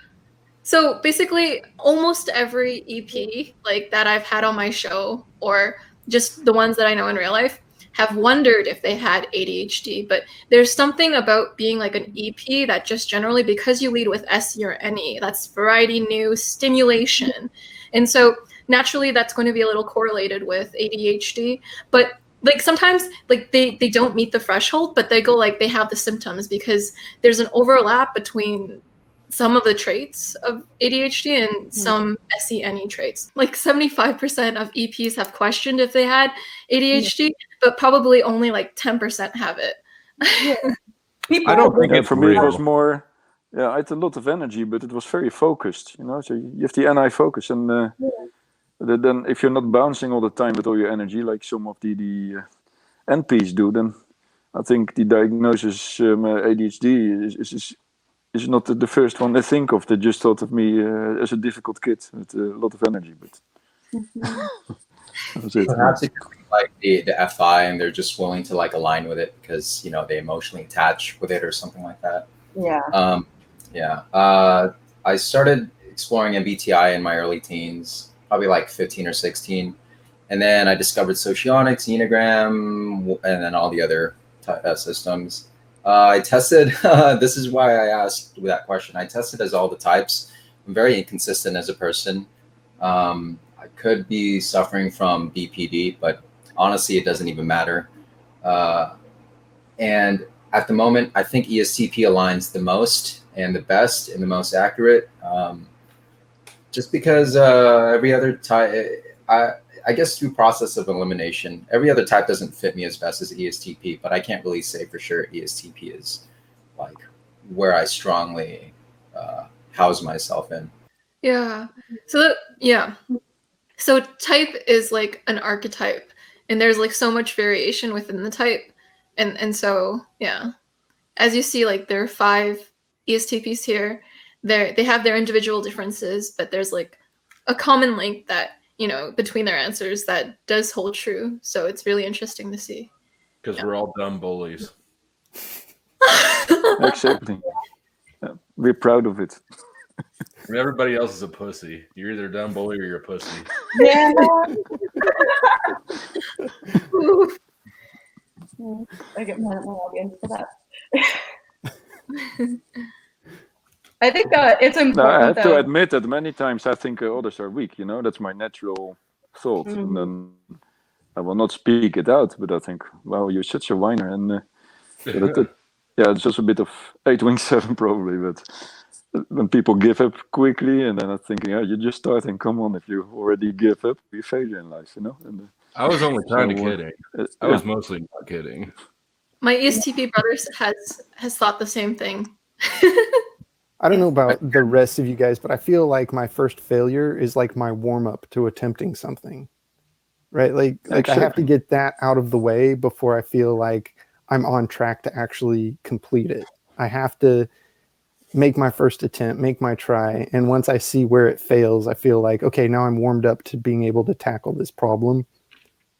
So basically, almost every EP like that I've had on my show, or just the ones that I know in real life, have wondered if they had ADHD. But there's something about being like an EP that just generally, because you lead with SE or NE, that's variety, new, stimulation. And so naturally, that's going to be a little correlated with ADHD. But like sometimes like they don't meet the threshold, but they go like they have the symptoms because there's an overlap between some of the traits of ADHD and some SE/NE traits. Like 75% of EPs have questioned if they had ADHD, but probably only like 10% have it. I don't think it's for me real. it was more. I had a lot of energy, but it was very focused. So you have the NI focus, and then if you're not bouncing all the time with all your energy, like some of the NPs do, then I think the diagnosis ADHD is not the first one they think of. They just thought of me as a difficult kid with a lot of energy, but that was it. Perhaps it could be like the FI, and they're just willing to like align with it because they emotionally attach with it or something like that. Yeah. I started exploring MBTI in my early teens, probably like 15 or 16, and then I discovered socionics, Enneagram, and then all the other systems. I tested, this is why I asked that question. I tested as all the types. I'm very inconsistent as a person. I could be suffering from BPD, but honestly, it doesn't even matter. And at the moment, I think ESTP aligns the most and the best and the most accurate. Just because every other type, I guess through process of elimination, every other type doesn't fit me as best as ESTP, but I can't really say for sure ESTP is like where I strongly house myself in. Yeah. So type is like an archetype, and there's like so much variation within the type. And so, yeah, as you see, like there are 5 ESTPs here. They have their individual differences, but there's like a common link that, between their answers that does hold true. So it's really interesting to see. Because we're all dumb bullies. Exactly. We're proud of it. And everybody else is a pussy. You're either a dumb bully or you're a pussy. Yeah. I get mad at my audience for that. I think it's important. No, I have to admit that many times I think others are weak. That's my natural thought, and then I will not speak it out. But I think, wow, you're such a whiner, and it's just a bit of 8-wing-7 probably. But when people give up quickly, and then I'm thinking, you're just starting. Come on, if you already give up, you failure in life, And I was only kind of kidding. I was mostly not kidding. My ESTP brother has thought the same thing. I don't know about the rest of you guys, but I feel like my first failure is like my warm up to attempting something, right? Like I have to get that out of the way before I feel like I'm on track to actually complete it. I have to make my first attempt, make my try. And once I see where it fails, I feel like, okay, now I'm warmed up to being able to tackle this problem.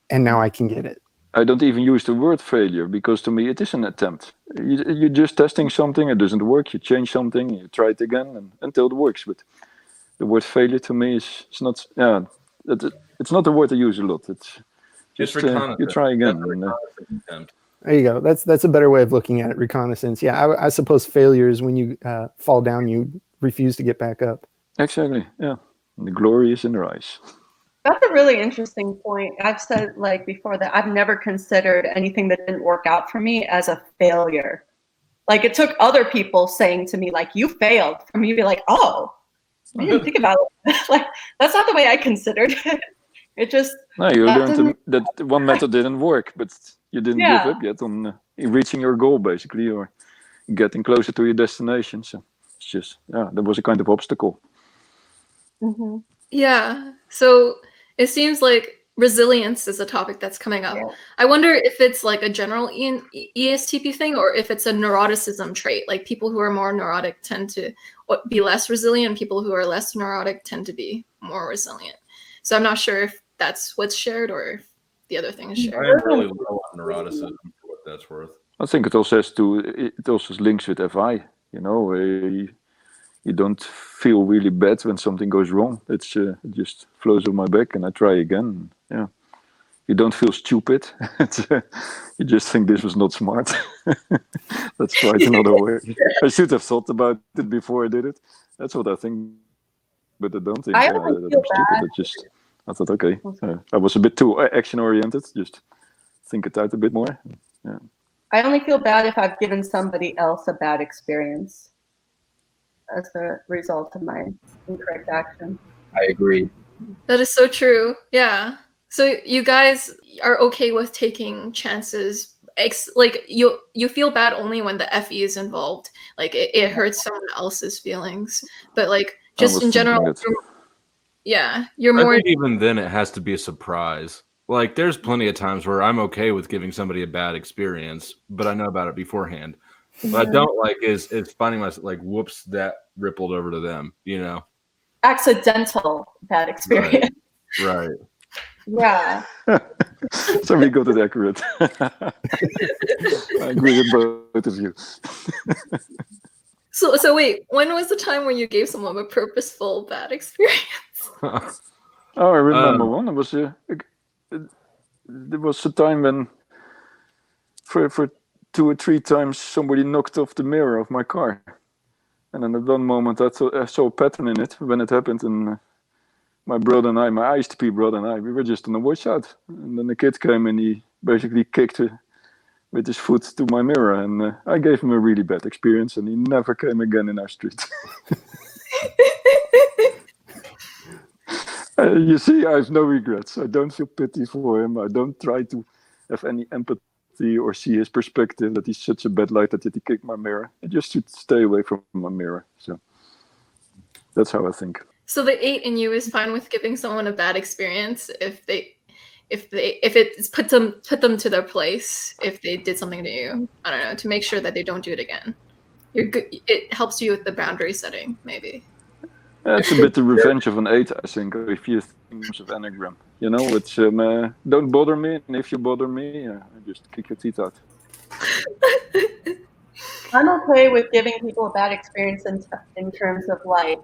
And now I can get it. I don't even use the word failure, because to me it is an attempt. You're just testing something, it doesn't work, you change something, you try it again until it works. But the word failure to me is not, it's not a word I use a lot. It's just you try again. There you go. That's a better way of looking at it. Reconnaissance. Yeah, I suppose failure is when you fall down, you refuse to get back up. Exactly. Yeah, and the glory is in their eyes. That's a really interesting point. I've said like before that I've never considered anything that didn't work out for me as a failure. Like it took other people saying to me like, you failed, for me to be like, oh, I didn't think about it. Like that's not the way I considered it. It just you learned that one method didn't work, but you didn't give up yet on reaching your goal, basically, or getting closer to your destination. So it's just that was a kind of obstacle. Mm-hmm. Yeah. So it seems like resilience is a topic that's coming up. Yeah. I wonder if it's like a general ESTP thing, or if it's a neuroticism trait. Like people who are more neurotic tend to be less resilient. People who are less neurotic tend to be more resilient. So I'm not sure if that's what's shared or if the other thing is shared. I am really low on neuroticism, for what that's worth. I think it also links with FI. You know, you don't feel really bad when something goes wrong. It just flows on my back and I try again. Yeah, you don't feel stupid. You just think this was not smart. Let's try it another way. I should have thought about it before I did it. That's what I think, but I don't think that I'm stupid. I thought, okay, I was a bit too action-oriented. Just think it out a bit more. Yeah. I only feel bad if I've given somebody else a bad experience as a result of my incorrect action. I agree. That is so true. Yeah. So you guys are okay with taking chances. Like you feel bad only when the FE is involved. Like it hurts someone else's feelings. But like just in general, you're more. I think even then it has to be a surprise. Like there's plenty of times where I'm okay with giving somebody a bad experience, but I know about it beforehand. What I don't like is finding myself like, whoops, that rippled over to them, you know? Accidental bad experience. Right. Yeah. So we got it accurate. I agree with both of you. So wait, when was the time when you gave someone a purposeful bad experience? I remember one. It was there was a time when for 2 or 3 times somebody knocked off the mirror of my car, and then at one moment I saw a pattern in it when it happened, and my brother and I, my Estp brother and I, we were just on the watch out, and then the kid came and he basically kicked with his foot to my mirror, and I gave him a really bad experience, and he never came again in our street. You see, I have no regrets. I don't feel pity for him. I don't try to have any empathy or see his perspective that he's such a bad light that he kicked my mirror. I just should stay away from my mirror. So that's how I think. So the 8 in you is fine with giving someone a bad experience if it's put them to their place, if they did something to you. I don't know, to make sure that they don't do it again. You're good. It helps you with the boundary setting, maybe. It's a bit the revenge of an 8, I think, if you think of Enneagram. You know, it's don't bother me, and if you bother me, I just kick your teeth out. I'm okay with giving people a bad experience in terms of like,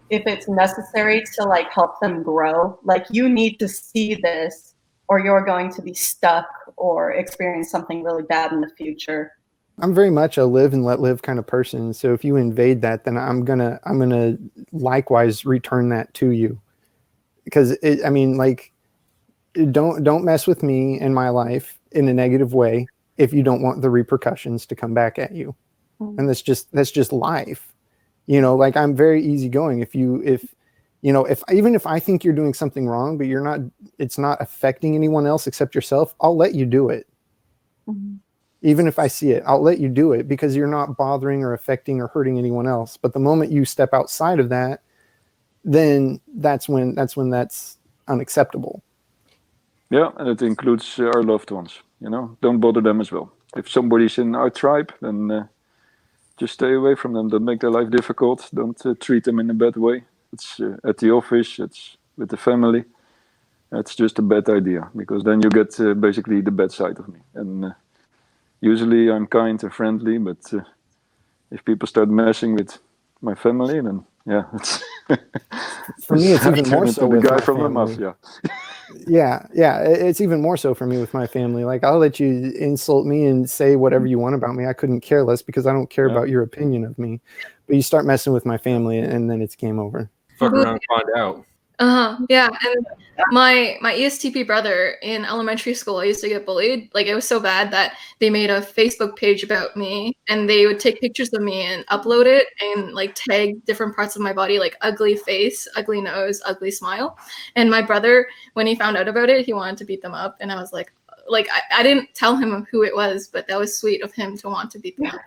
if it's necessary to like help them grow. Like you need to see this, or you're going to be stuck or experience something really bad in the future. I'm very much a live and let live kind of person. So if you invade that, then I'm gonna likewise return that to you, because don't mess with me and my life in a negative way if you don't want the repercussions to come back at you. Mm-hmm. And that's just life. You know, like I'm very easygoing. If even if I think you're doing something wrong, but it's not affecting anyone else except yourself, I'll let you do it. Mm-hmm. Even if I see it, I'll let you do it because you're not bothering or affecting or hurting anyone else. But the moment you step outside of that, then that's when that's unacceptable. Yeah, and it includes our loved ones. You know, don't bother them as well. If somebody's in our tribe, then just stay away from them. Don't make their life difficult. Don't treat them in a bad way. It's at the office, it's with the family. It's just a bad idea, because then you get basically the bad side of me. And usually I'm kind and friendly, but if people start messing with my family, then yeah, it's For me, it's even more into so the with guy my from the family. mafia. Yeah, it's even more so for me with my family. Like, I'll let you insult me and say whatever you want about me. I couldn't care less, because I don't care about your opinion of me. But you start messing with my family, and then it's game over. Fuck around and find out. Yeah, and my ESTP brother in elementary school, I used to get bullied. Like, it was so bad that they made a Facebook page about me, and they would take pictures of me and upload it and like tag different parts of my body, like ugly face, ugly nose, ugly smile. And my brother, when he found out about it, he wanted to beat them up, and I was like I didn't tell him who it was, but that was sweet of him to want to beat them up.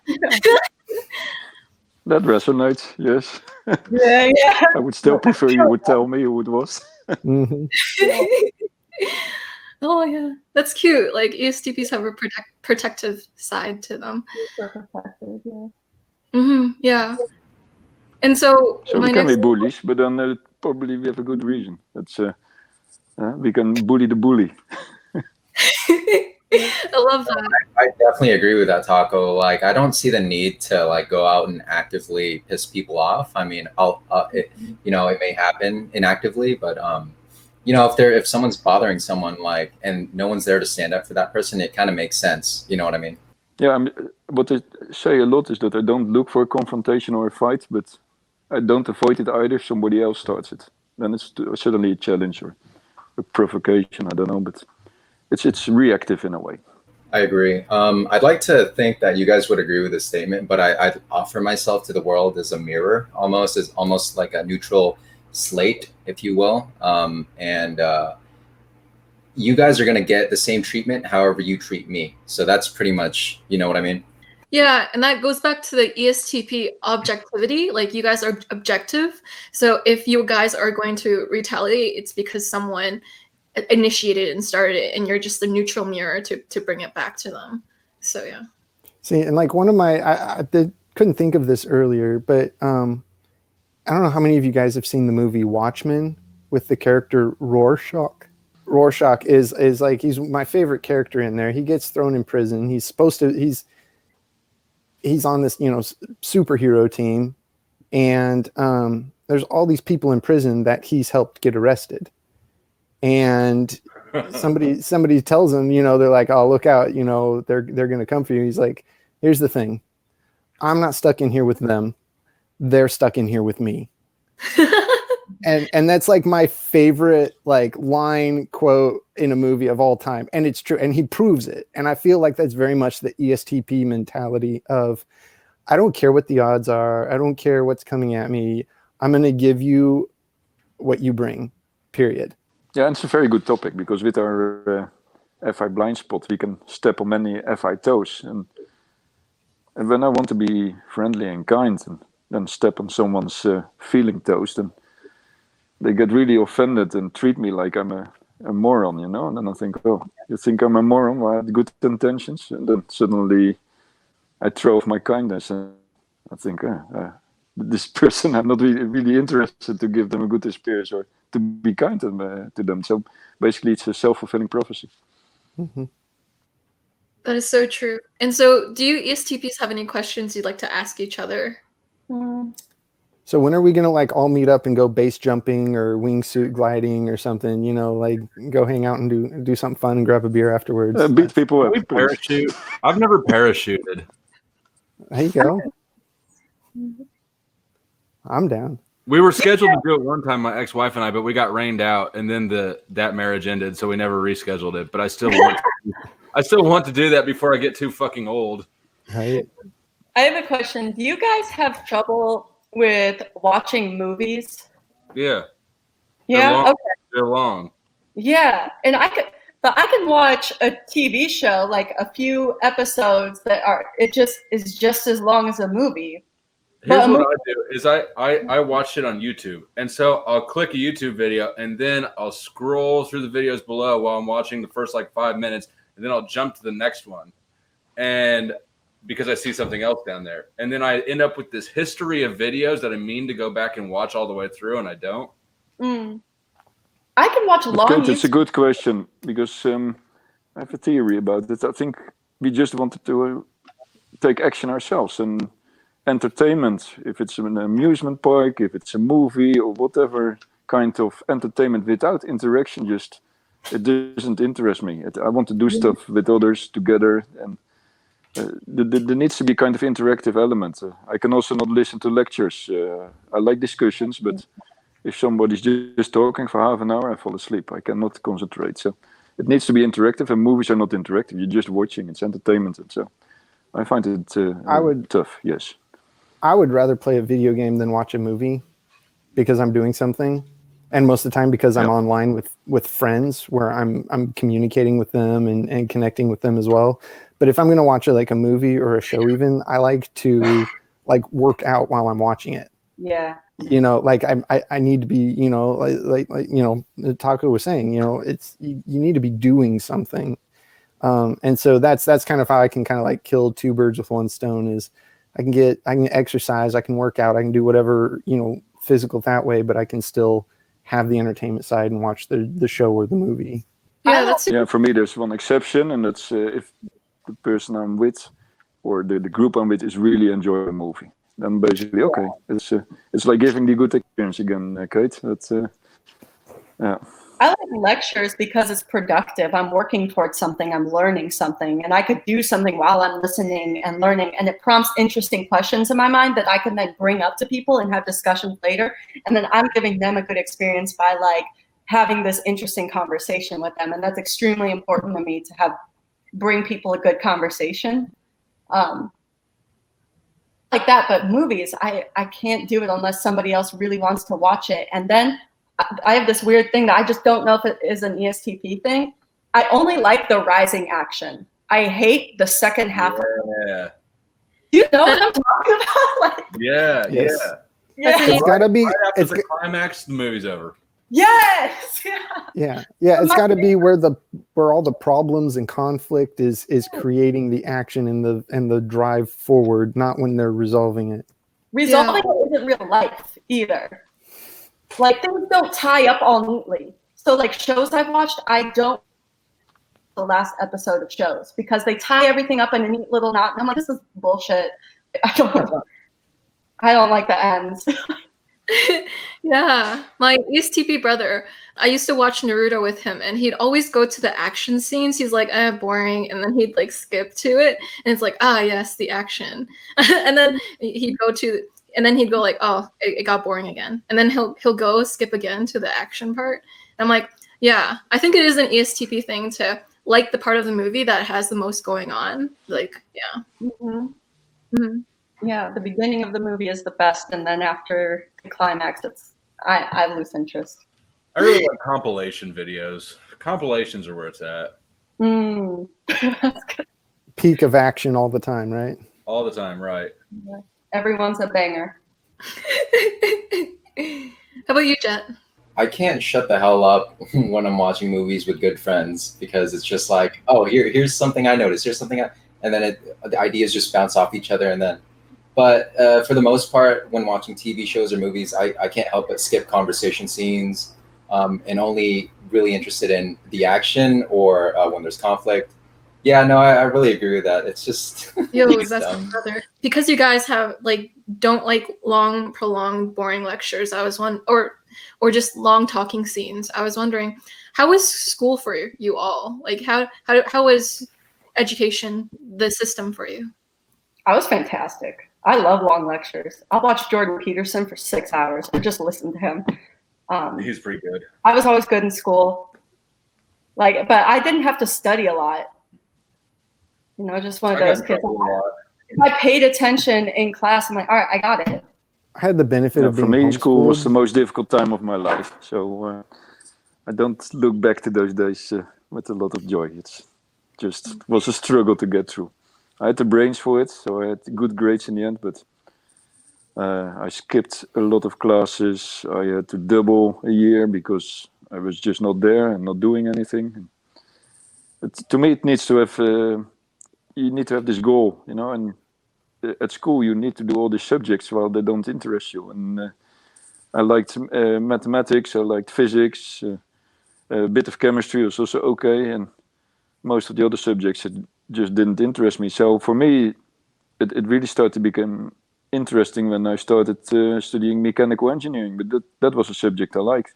That resonates, yes. Yeah. I would still prefer you would tell me who it was. Mm-hmm. Oh yeah, that's cute. Like, ESTPs have a protective side to them. Yeah. And so we can be bullies, but then probably we have a good reason. That's we can bully the bully. I love that. I definitely agree with that, Taco. Like, I don't see the need to like go out and actively piss people off. I mean, it may happen inactively, but if someone's bothering someone, like, and no one's there to stand up for that person, it kind of makes sense. You know what I mean? Yeah, what they say a lot is that I don't look for a confrontation or a fight, but I don't avoid it either. Somebody else starts it, then it's certainly a challenge or a provocation. I don't know, but it's reactive in a way. I agree. I'd like to think that you guys would agree with this statement, but I'd offer myself to the world as a mirror, almost like a neutral slate, if you will. And you guys are going to get the same treatment however you treat me. So that's pretty much, you know what I mean? Yeah, and that goes back to the ESTP objectivity. Like, you guys are objective. So if you guys are going to retaliate, it's because someone initiated and started it, and you're just the neutral mirror to bring it back to them. So yeah. See, and like one of my, I couldn't think of this earlier, but I don't know how many of you guys have seen the movie Watchmen with the character Rorschach. Rorschach is like, he's my favorite character in there. He gets thrown in prison. He's supposed to, he's on this, superhero team, and there's all these people in prison that he's helped get arrested. And somebody tells him, they're like, oh, look out, they're going to come for you. He's like, here's the thing. I'm not stuck in here with them. They're stuck in here with me. and that's like my favorite like line quote in a movie of all time. And it's true. And he proves it. And I feel like that's very much the ESTP mentality of, I don't care what the odds are. I don't care what's coming at me. I'm going to give you what you bring, period. Yeah, and it's a very good topic, because with our FI blind spot, we can step on many FI toes. And when I want to be friendly and kind and then step on someone's feeling toes, then they get really offended and treat me like I'm a moron, And then I think, oh, you think I'm a moron? Well, I had good intentions. And then suddenly I throw off my kindness, and I think, this person, I'm not really interested to give them a good experience or to be kind to them. So basically, it's a self-fulfilling prophecy. Mm-hmm. That is so true. And so, do you ESTPs have any questions you'd like to ask each other? So when are we going to like all meet up and go base jumping or wingsuit gliding or something, like go hang out and do something fun and grab a beer afterwards? Beat people up. Parachute. I've never parachuted. There you go. I'm down. We were scheduled to do it one time, my ex-wife and I, but we got rained out, and then that marriage ended, so we never rescheduled it. But I still want to do that before I get too fucking old. Right. I have a question. Do you guys have trouble with watching movies? Yeah. Yeah. Okay. They're long. Yeah, and I can watch a TV show, like a few episodes it is just as long as a movie. Here's what I do is I watch it on YouTube. And so I'll click a YouTube video, and then I'll scroll through the videos below while I'm watching the first like 5 minutes, and then I'll jump to the next one. And because I see something else down there. And then I end up with this history of videos that I mean to go back and watch all the way through, and I don't. I can watch long Kate, it's a good question because I have a theory about it. I think we just wanted to take action ourselves, and entertainment, if it's an amusement park, if it's a movie or whatever kind of entertainment without interaction, just it doesn't interest me. I want to do stuff with others together, and there needs to be kind of interactive element. I can also not listen to lectures. I like discussions, but if somebody's just talking for half an hour, I fall asleep. I cannot concentrate. So it needs to be interactive, and movies are not interactive. You're just watching. It's entertainment, and so I find it tough. Yes. I would rather play a video game than watch a movie because I'm doing something, and most of the time because I'm online with friends where I'm communicating with them and connecting with them as well. But if I'm going to watch like a movie or a show, even I like to like work out while I'm watching it. Yeah. You know, like I need to be, you know, like you know, Taco was saying, you know, it's you need to be doing something. And so that's kind of how I can kind of like kill two birds with one stone. Is I can exercise, I can work out, I can do whatever, you know, physical that way, but I can still have the entertainment side and watch the show or the movie. Yeah, for me there's one exception, and that's if the person I'm with or the group I'm with is really enjoying the movie. Then basically, okay, it's like giving the good experience again, Kate. That's yeah. I like lectures because it's productive. I'm working towards something, I'm learning something, and I could do something while I'm listening and learning, and it prompts interesting questions in my mind that I can then bring up to people and have discussions later. And then I'm giving them a good experience by like having this interesting conversation with them. And that's extremely important to me to bring people a good conversation. Like that, but movies, I can't do it unless somebody else really wants to watch it. And then I have this weird thing that I just don't know if it is an ESTP thing. I only like the rising action. I hate the second half. Yeah. Do you know what I'm talking about? Like, Yeah. It's gotta be. Right after the climax, the movie's over. Yes. Yeah. It's got to be where all the problems and conflict is creating the action and the drive forward, not when they're resolving it. Resolving it isn't real life either. Like things don't tie up all neatly. So like shows I've watched, I don't the last episode of shows because they tie everything up in a neat little knot, and I'm like, this is bullshit. I don't like the ends. Yeah, my ESTP brother, I used to watch Naruto with him, and he'd always go to the action scenes. He's like, boring, and then he'd like skip to it, and it's like, yes, the action. And then he'd go like, oh, it got boring again, and then he'll go skip again to the action part. And I'm like, yeah, I think it is an ESTP thing to like the part of the movie that has the most going on. Like, yeah. Mm-hmm. Mm-hmm. Yeah, the beginning of the movie is the best, and then after the climax, I lose interest. I really like compilation videos. Compilations are where it's at. Peak of action all the time, right? All the time, right? Yeah. Everyone's a banger. How about you, Jet? I can't shut the hell up when I'm watching movies with good friends because it's just like, oh, here's something I noticed. Here's something and then the ideas just bounce off each other, and then. But for the most part, when watching TV shows or movies, I can't help but skip conversation scenes and only really interested in the action or when there's conflict. Yeah, no, I really agree with that. It's just that's my brother. Because you guys don't like long, prolonged, boring lectures. I was or just long talking scenes. I was wondering, how was school for you all? Like how was education, the system for you? I was fantastic. I love long lectures. I'll watch Jordan Peterson for 6 hours or just listen to him. He's pretty good. I was always good in school. But I didn't have to study a lot. You know, just one of those kids. If I paid attention in class, I'm like, all right, I got it. I had the benefit of being for me, school was homeschooled. the most difficult time of my life. So I don't look back to those days with a lot of joy. It was a struggle to get through. I had the brains for it, so I had good grades in the end, but I skipped a lot of classes. I had to double a year because I was just not there and not doing anything. To me, it needs to have you need to have this goal, you know, and at school you need to do all these subjects while they don't interest you. And I liked mathematics, I liked physics, a bit of chemistry was also okay, and most of the other subjects, it just didn't interest me. So for me, it really started to become interesting when I started studying mechanical engineering. But that was a subject I liked.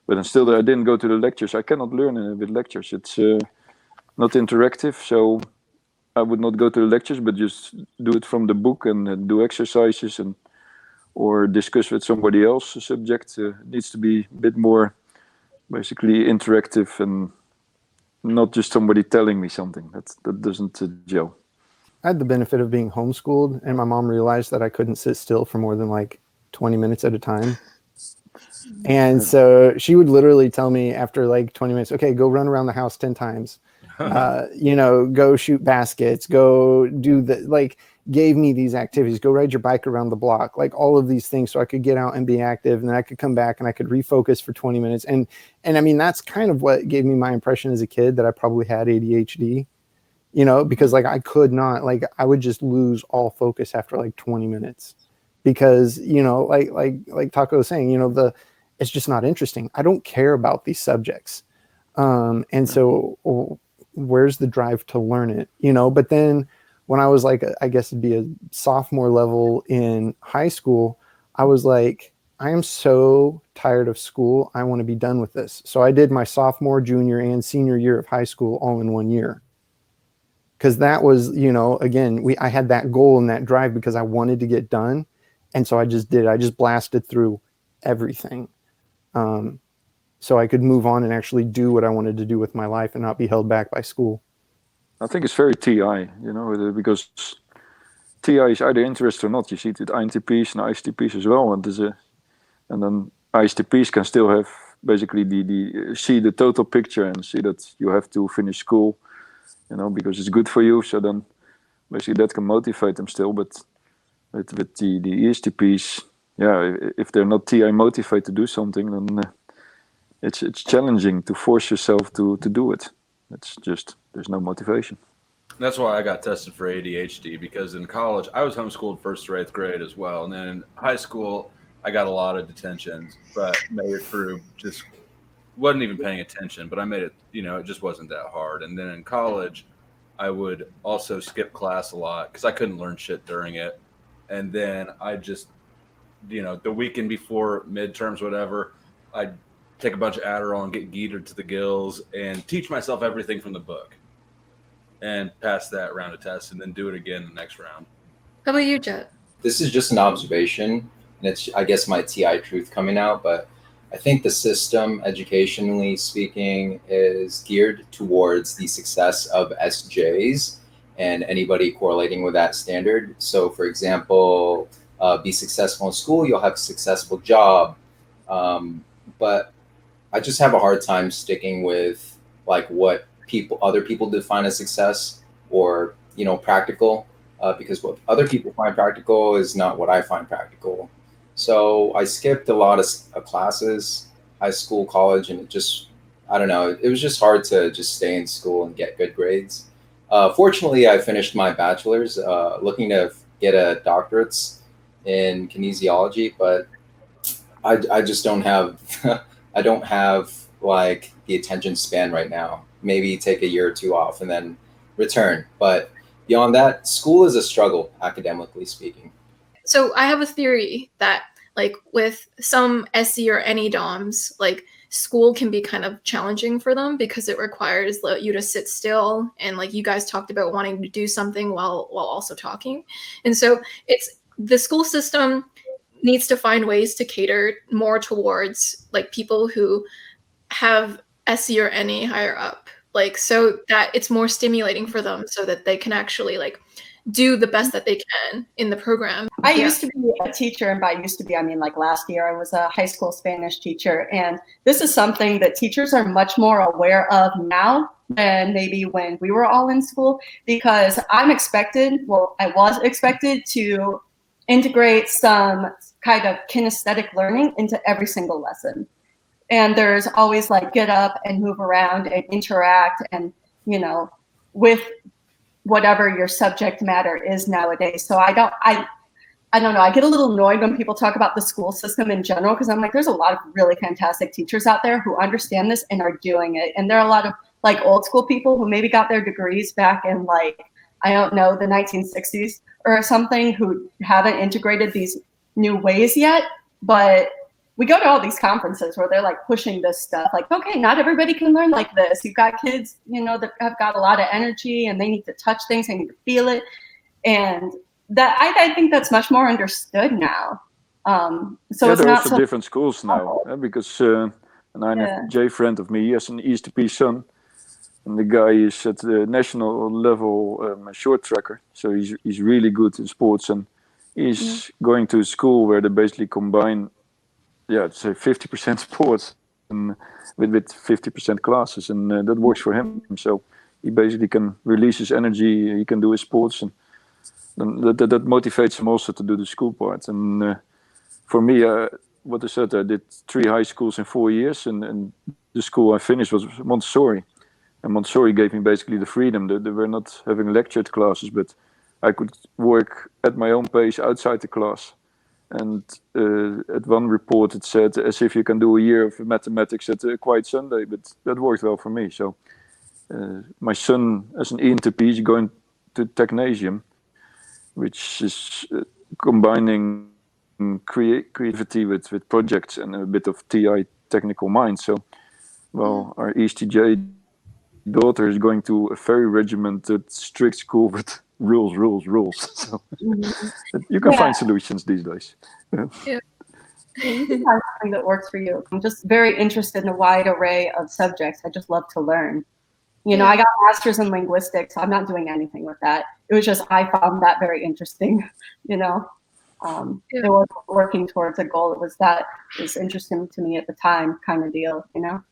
But then still, I didn't go to the lectures. I cannot learn with lectures. It's not interactive, so I would not go to the lectures, but just do it from the book and do exercises and or discuss with somebody else. The subject needs to be a bit more, basically interactive and not just somebody telling me something. That doesn't gel. I had the benefit of being homeschooled, and my mom realized that I couldn't sit still for more than like 20 minutes at a time. And so she would literally tell me after like 20 minutes, okay, go run around the house 10 times, you know, go shoot baskets, go do the, like, gave me these activities, go ride your bike around the block, like all of these things so I could get out and be active, and then I could come back and I could refocus for 20 minutes. And I mean, that's kind of what gave me my impression as a kid that I probably had ADHD, you know, because like I could not, like I would just lose all focus after like 20 minutes because, you know, like Taco was saying, you know, it's just not interesting. I don't care about these subjects. And so where's the drive to learn it, you know? But then when I was like, I guess it'd be a sophomore level in high school, I was like, I am so tired of school. I want to be done with this. So I did my sophomore, junior, and senior year of high school all in 1 year. Because that was, you know, again, I had that goal and that drive because I wanted to get done. And so I just did. I just blasted through everything. So I could move on and actually do what I wanted to do with my life and not be held back by school. I think it's very TI, you know, because TI is either interest or not. You see it with Intps and ISTPs as well, and then ISTPs can still have basically see the total picture and see that you have to finish school, you know, because it's good for you. So then basically that can motivate them still. But with the ESTPs, yeah, if they're not TI motivated to do something, then it's challenging to force yourself to do it. It's just, there's no motivation. That's why I got tested for ADHD, because in college, I was homeschooled 1st through 8th grade as well. And then in high school, I got a lot of detentions, but made it through, just wasn't even paying attention, but I made it, you know, it just wasn't that hard. And then in college, I would also skip class a lot because I couldn't learn shit during it. And then I just, you know, the weekend before midterms, whatever, I'd take a bunch of Adderall and get geetered to the gills and teach myself everything from the book and pass that round of tests and then do it again the next round. How about you, Jet? This is just an observation, and it's, I guess, my TI truth coming out, but I think the system, educationally speaking, is geared towards the success of SJs and anybody correlating with that standard. So, for example, be successful in school, you'll have a successful job. But I just have a hard time sticking with like what other people define as success, or, you know, practical, because what other people find practical is not what I find practical. So I skipped a lot of classes, high school, college, and it just, I don't know, it was just hard to just stay in school and get good grades. Fortunately, I finished my bachelor's, looking to get a doctorate in kinesiology, but I just don't have, I don't have like the attention span right now. Maybe take a year or two off and then return. But beyond that, school is a struggle, academically speaking. So I have a theory that, like, with some SE or any DOMs, like, school can be kind of challenging for them because it requires you to sit still, and like you guys talked about wanting to do something while also talking. And so it's, the school system needs to find ways to cater more towards like people who have SE or NE higher up, like, so that it's more stimulating for them so that they can actually like do the best that they can in the program. I used to be a teacher, and by used to be, I mean like last year I was a high school Spanish teacher, and this is something that teachers are much more aware of now than maybe when we were all in school, because I was expected to integrate some kind of kinesthetic learning into every single lesson. And there's always like get up and move around and interact and, you know, with whatever your subject matter is nowadays. So I don't know. I get a little annoyed when people talk about the school system in general, because I'm like, there's a lot of really fantastic teachers out there who understand this and are doing it. And there are a lot of like old school people who maybe got their degrees back in like, I don't know, the 1960s or something, who haven't integrated these new ways yet. But we go to all these conferences where they're like pushing this stuff, like, okay, not everybody can learn like this. You've got kids, you know, that have got a lot of energy and they need to touch things, they need to feel it. And that I think that's much more understood now. So yeah, it's there are not also so different schools now, because an INFJ friend of me, he has an ESTP son, and the guy is at the national level short tracker, so he's really good in sports, and he's going to a school where they basically combine, say 50% sports and with 50% classes, and that works for him. So he basically can release his energy, he can do his sports, and that motivates him also to do the school part. And for me, what I said, I did 3 high schools in 4 years, and the school I finished was Montessori. And Montessori gave me basically the freedom. They were not having lectured classes, but I could work at my own pace outside the class. And at one report it said, as if you can do a year of mathematics at a quiet Sunday, but that worked well for me. So my son, as an Intp, is going to Technasium, which is combining creativity with projects and a bit of TI, technical mind. So, well, our ESTJ daughter is going to a very regimented, strict school with rules. So you can find solutions these days. You can find something that works for you. I'm just very interested in a wide array of subjects. I just love to learn. You know, I got a master's in linguistics. So I'm not doing anything with that. It was just, I found that very interesting, you know. It was working towards a goal. It was interesting to me at the time, kind of deal, you know.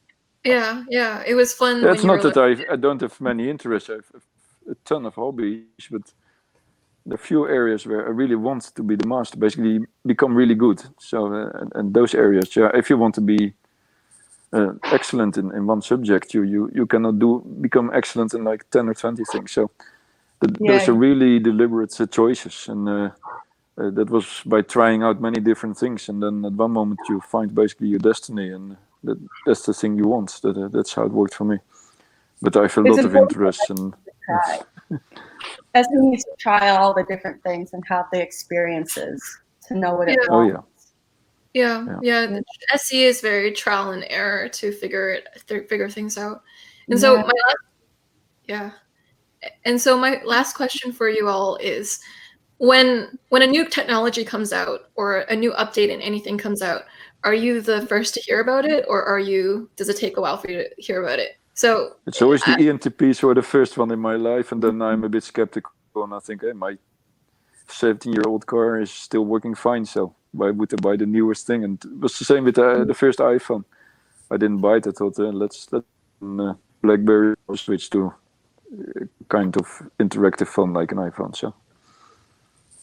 Yeah, it was fun. It's not that I don't have many interests. I have a ton of hobbies, but there are few areas where I really want to be the master, basically become really good. So, and those areas, if you want to be excellent in one subject, you cannot become excellent in like 10 or 20 things. So those are really deliberate choices, and that was by trying out many different things, and then at one moment you find basically your destiny, and that's the thing you want. That's how it worked for me. But I have a lot of interest, and as you need to try all the different things and have the experiences to know what it wants. The SE is very trial and error to figure things out. And so my last question for you all is, when a new technology comes out or a new update in anything comes out, are you the first to hear about it, or does it take a while for you to hear about it? So it's always the ENTPs who are the first one in my life, and then I'm a bit skeptical, and I think, hey, my 17-year-old car is still working fine, so why would I buy the newest thing? And it was the same with the first iPhone. I didn't buy it. I thought, let's BlackBerry switch to kind of interactive phone like an iPhone. So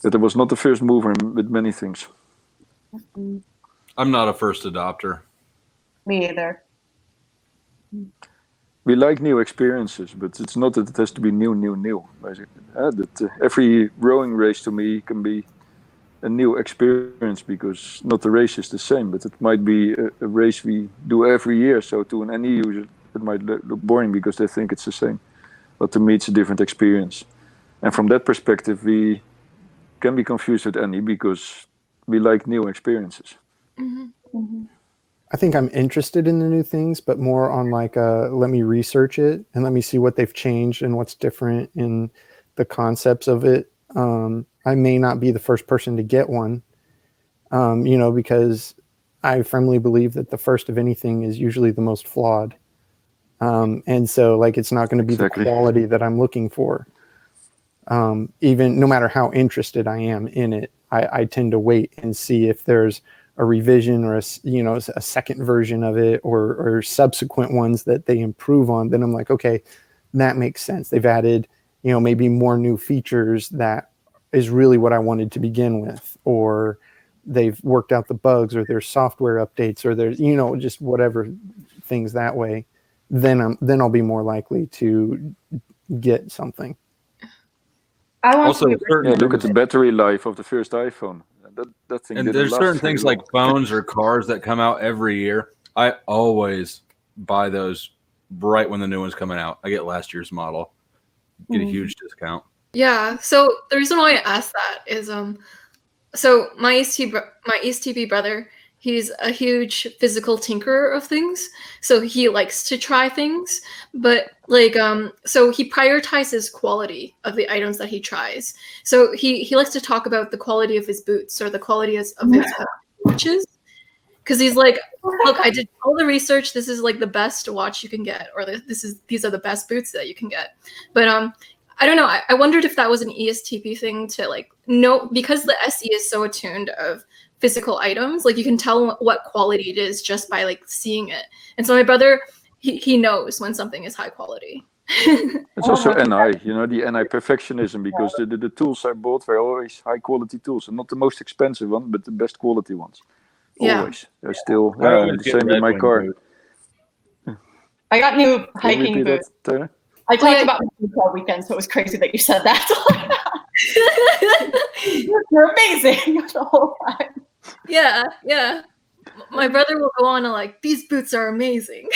that I was not the first mover with many things. I'm not a first adopter. Me either. We like new experiences, but it's not that it has to be new. Basically, every rowing race to me can be a new experience, because not the race is the same, but it might be a race we do every year. So to an NE user, it might look boring because they think it's the same. But to me, it's a different experience. And from that perspective, we can be confused with NE because we like new experiences. I think I'm interested in the new things, but more on like let me research it and let me see what they've changed and what's different in the concepts of it. I may not be the first person to get one, because I firmly believe that the first of anything is usually the most flawed. And so like, it's not going to be the quality that I'm looking for. Even no matter how interested I am in it, I tend to wait and see if there's a revision or a second version of it, or subsequent ones that they improve on. Then I'm like, okay, that makes sense. They've added, maybe more new features that is really what I wanted to begin with, or they've worked out the bugs, or there's software updates, or there's, just whatever things that way. Then I'll be more likely to get something. I want Also, to be certain Yeah, look at the things- battery life of the first iPhone. That thing and didn't there's last certain very things long. like phones or cars that come out every year. I always buy those right when the new one's coming out. I get last year's model, get a huge discount. Yeah. So the reason why I asked that is so my ESTP brother, he's a huge physical tinkerer of things. So he likes to try things, but like so he prioritizes quality of the items that he tries. So he likes to talk about the quality of his boots or the quality of his watches. Because he's like, look, I did all the research. This is like the best watch you can get, or these are the best boots that you can get. But I don't know. I wondered if that was an ESTP thing to like know, because the SE is so attuned of physical items. Like you can tell what quality it is just by like seeing it. And so my brother, he knows when something is high quality. It's also NI, you know, the NI perfectionism, because the tools I bought were always high quality tools, and not the most expensive one, but the best quality ones. Yeah. Always. They're still I always the get same with Red my Wing car. boot. I got new Can you hiking repeat boots. that, Taylor? I talked yeah. about my boots all weekend, so it was crazy that you said that. You're amazing the whole time. Yeah. My brother will go on to like, these boots are amazing.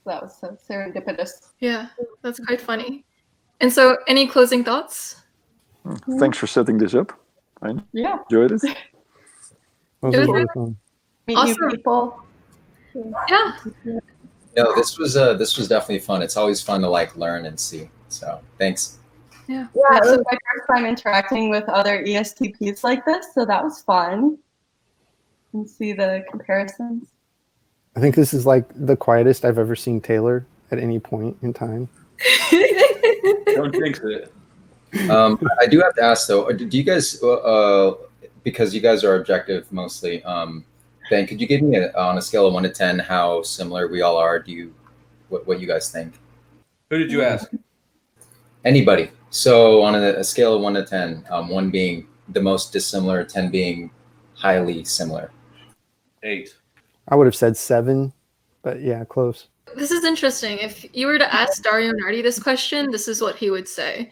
That was so serendipitous. Yeah, that's quite funny. And so, any closing thoughts? Thanks for setting this up. I Yeah. enjoyed it. Those It are was really really- fun. Meet Awesome. new people. Yeah. No, this was definitely fun. It's always fun to like learn and see. So thanks. Yeah. Yeah, it So, was my first time interacting with other ESTPs like this, so that was fun. And see the comparisons. I think this is like the quietest I've ever seen Taylor at any point in time. Don't jinx it. I do have to ask though, do you guys, because you guys are objective mostly, Ben, could you give me on a scale of 1 to 10 how similar we all are? What you guys think? Who did you ask? Anybody. So on a scale of 1 to 10, 1 being the most dissimilar, 10 being highly similar. 8. I would have said 7, but yeah, close. this is interesting. If you were to ask Dario Nardi this question, this is what he would say.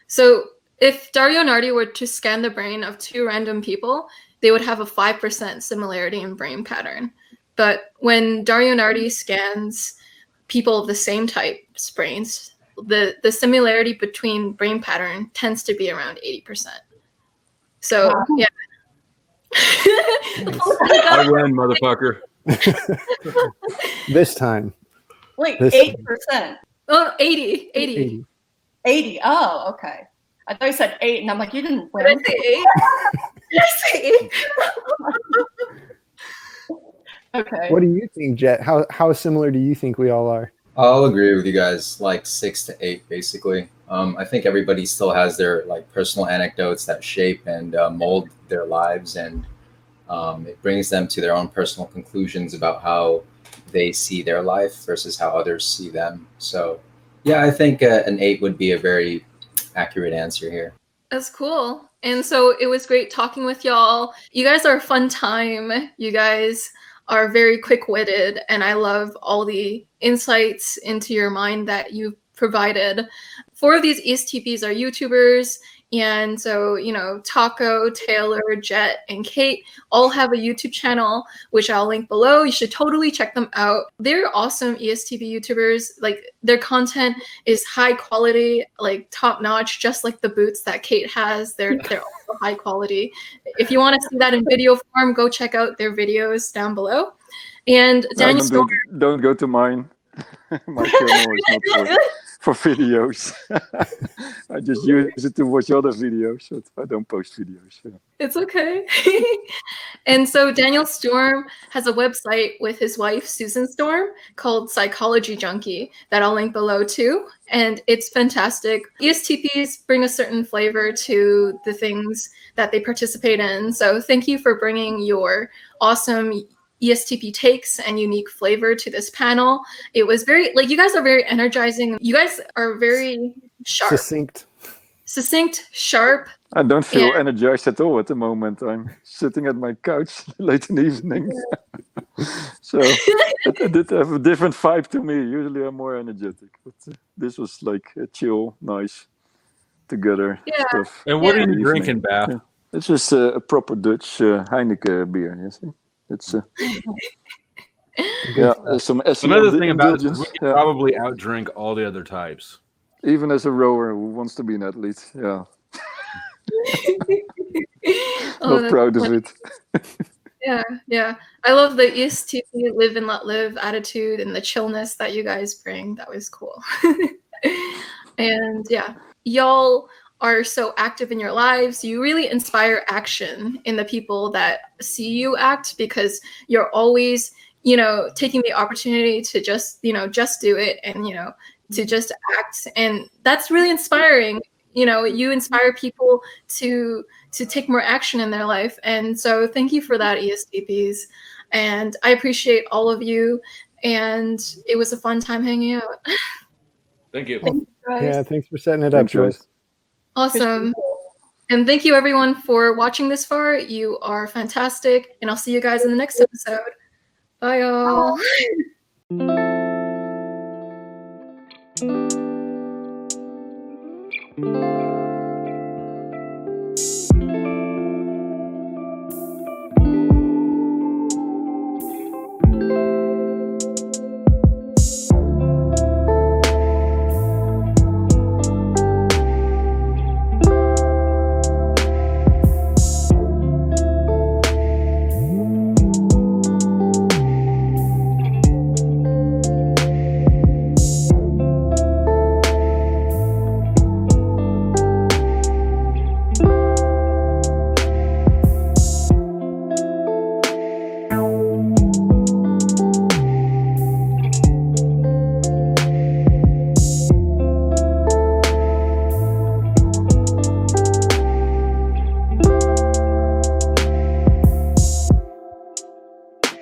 So, if Dario Nardi were to scan the brain of 2 random people, they would have a 5% similarity in brain pattern. But when Dario Nardi scans people of the same type's brains, the similarity between brain pattern tends to be around 80%. So, yeah. I win, motherfucker. This time. Like This 8%. Oh, 80. 80. Oh, okay. I thought you said 8, and I'm like, you didn't Did I win. say 8? Did I say 8? Okay. What do you think, Jet? How similar do you think we all are? I'll agree with you guys, like 6 to 8, basically. I think everybody still has their like personal anecdotes that shape and mold their lives, and it brings them to their own personal conclusions about how they see their life versus how others see them. So, yeah, I think an 8 would be a very accurate answer here. That's cool. And so it was great talking with y'all. You guys are a fun time. You guys are very quick-witted, and I love all the insights into your mind that you provided. 4 of these ESTPs are YouTubers, and so, you know, Taco, Taylor, Jet, and Kate all have a YouTube channel, which I'll link below. You should totally check them out. They're awesome ESTP YouTubers. Like, their content is high quality, like top-notch, just like the boots that Kate has. They're also high quality. If you want to see that in video form, go check out their videos down below. And Daniel Storm, Don't go to mine. My channel is not for videos. I just use it to watch other videos, but I don't post videos. Yeah. it's okay. And so Daniel Storm has a website with his wife, Susan Storm, called Psychology Junkie that I'll link below too. And it's fantastic. ESTPs bring a certain flavor to the things that they participate in. So thank you for bringing your awesome ESTP takes and unique flavor to this panel. It was very, like, you guys are very energizing. You guys are very sharp. Succinct, sharp. I don't feel energized at all at the moment. I'm sitting at my couch late in the evening. So it did have a different vibe to me. Usually I'm more energetic, but this was like a chill, nice, together stuff. And what Yeah. are you Evening. drinking, Baaf? Yeah. It's just a proper Dutch Heineken beer. You see, it's there's some SEM Another thing about it is indulgence. we could probably outdrink all the other types. Even as a rower who wants to be an athlete, Oh, not that's proud of funny. it. Yeah. I love the ESTP live and let live attitude and the chillness that you guys bring. That was cool. And yeah, y'all are so active in your lives. You really inspire action in the people that see you act, because you're always, taking the opportunity to just do it, and, to just act. And that's really inspiring. You inspire people to take more action in their life. And so thank you for that, ESTPs. And I appreciate all of you. And it was a fun time hanging out. Thank you. Thank you guys. Yeah, thanks for setting it Thanks, up, Joyce. Awesome. And thank you everyone for watching this far. You are fantastic. And I'll see you guys in the next episode. Bye y'all.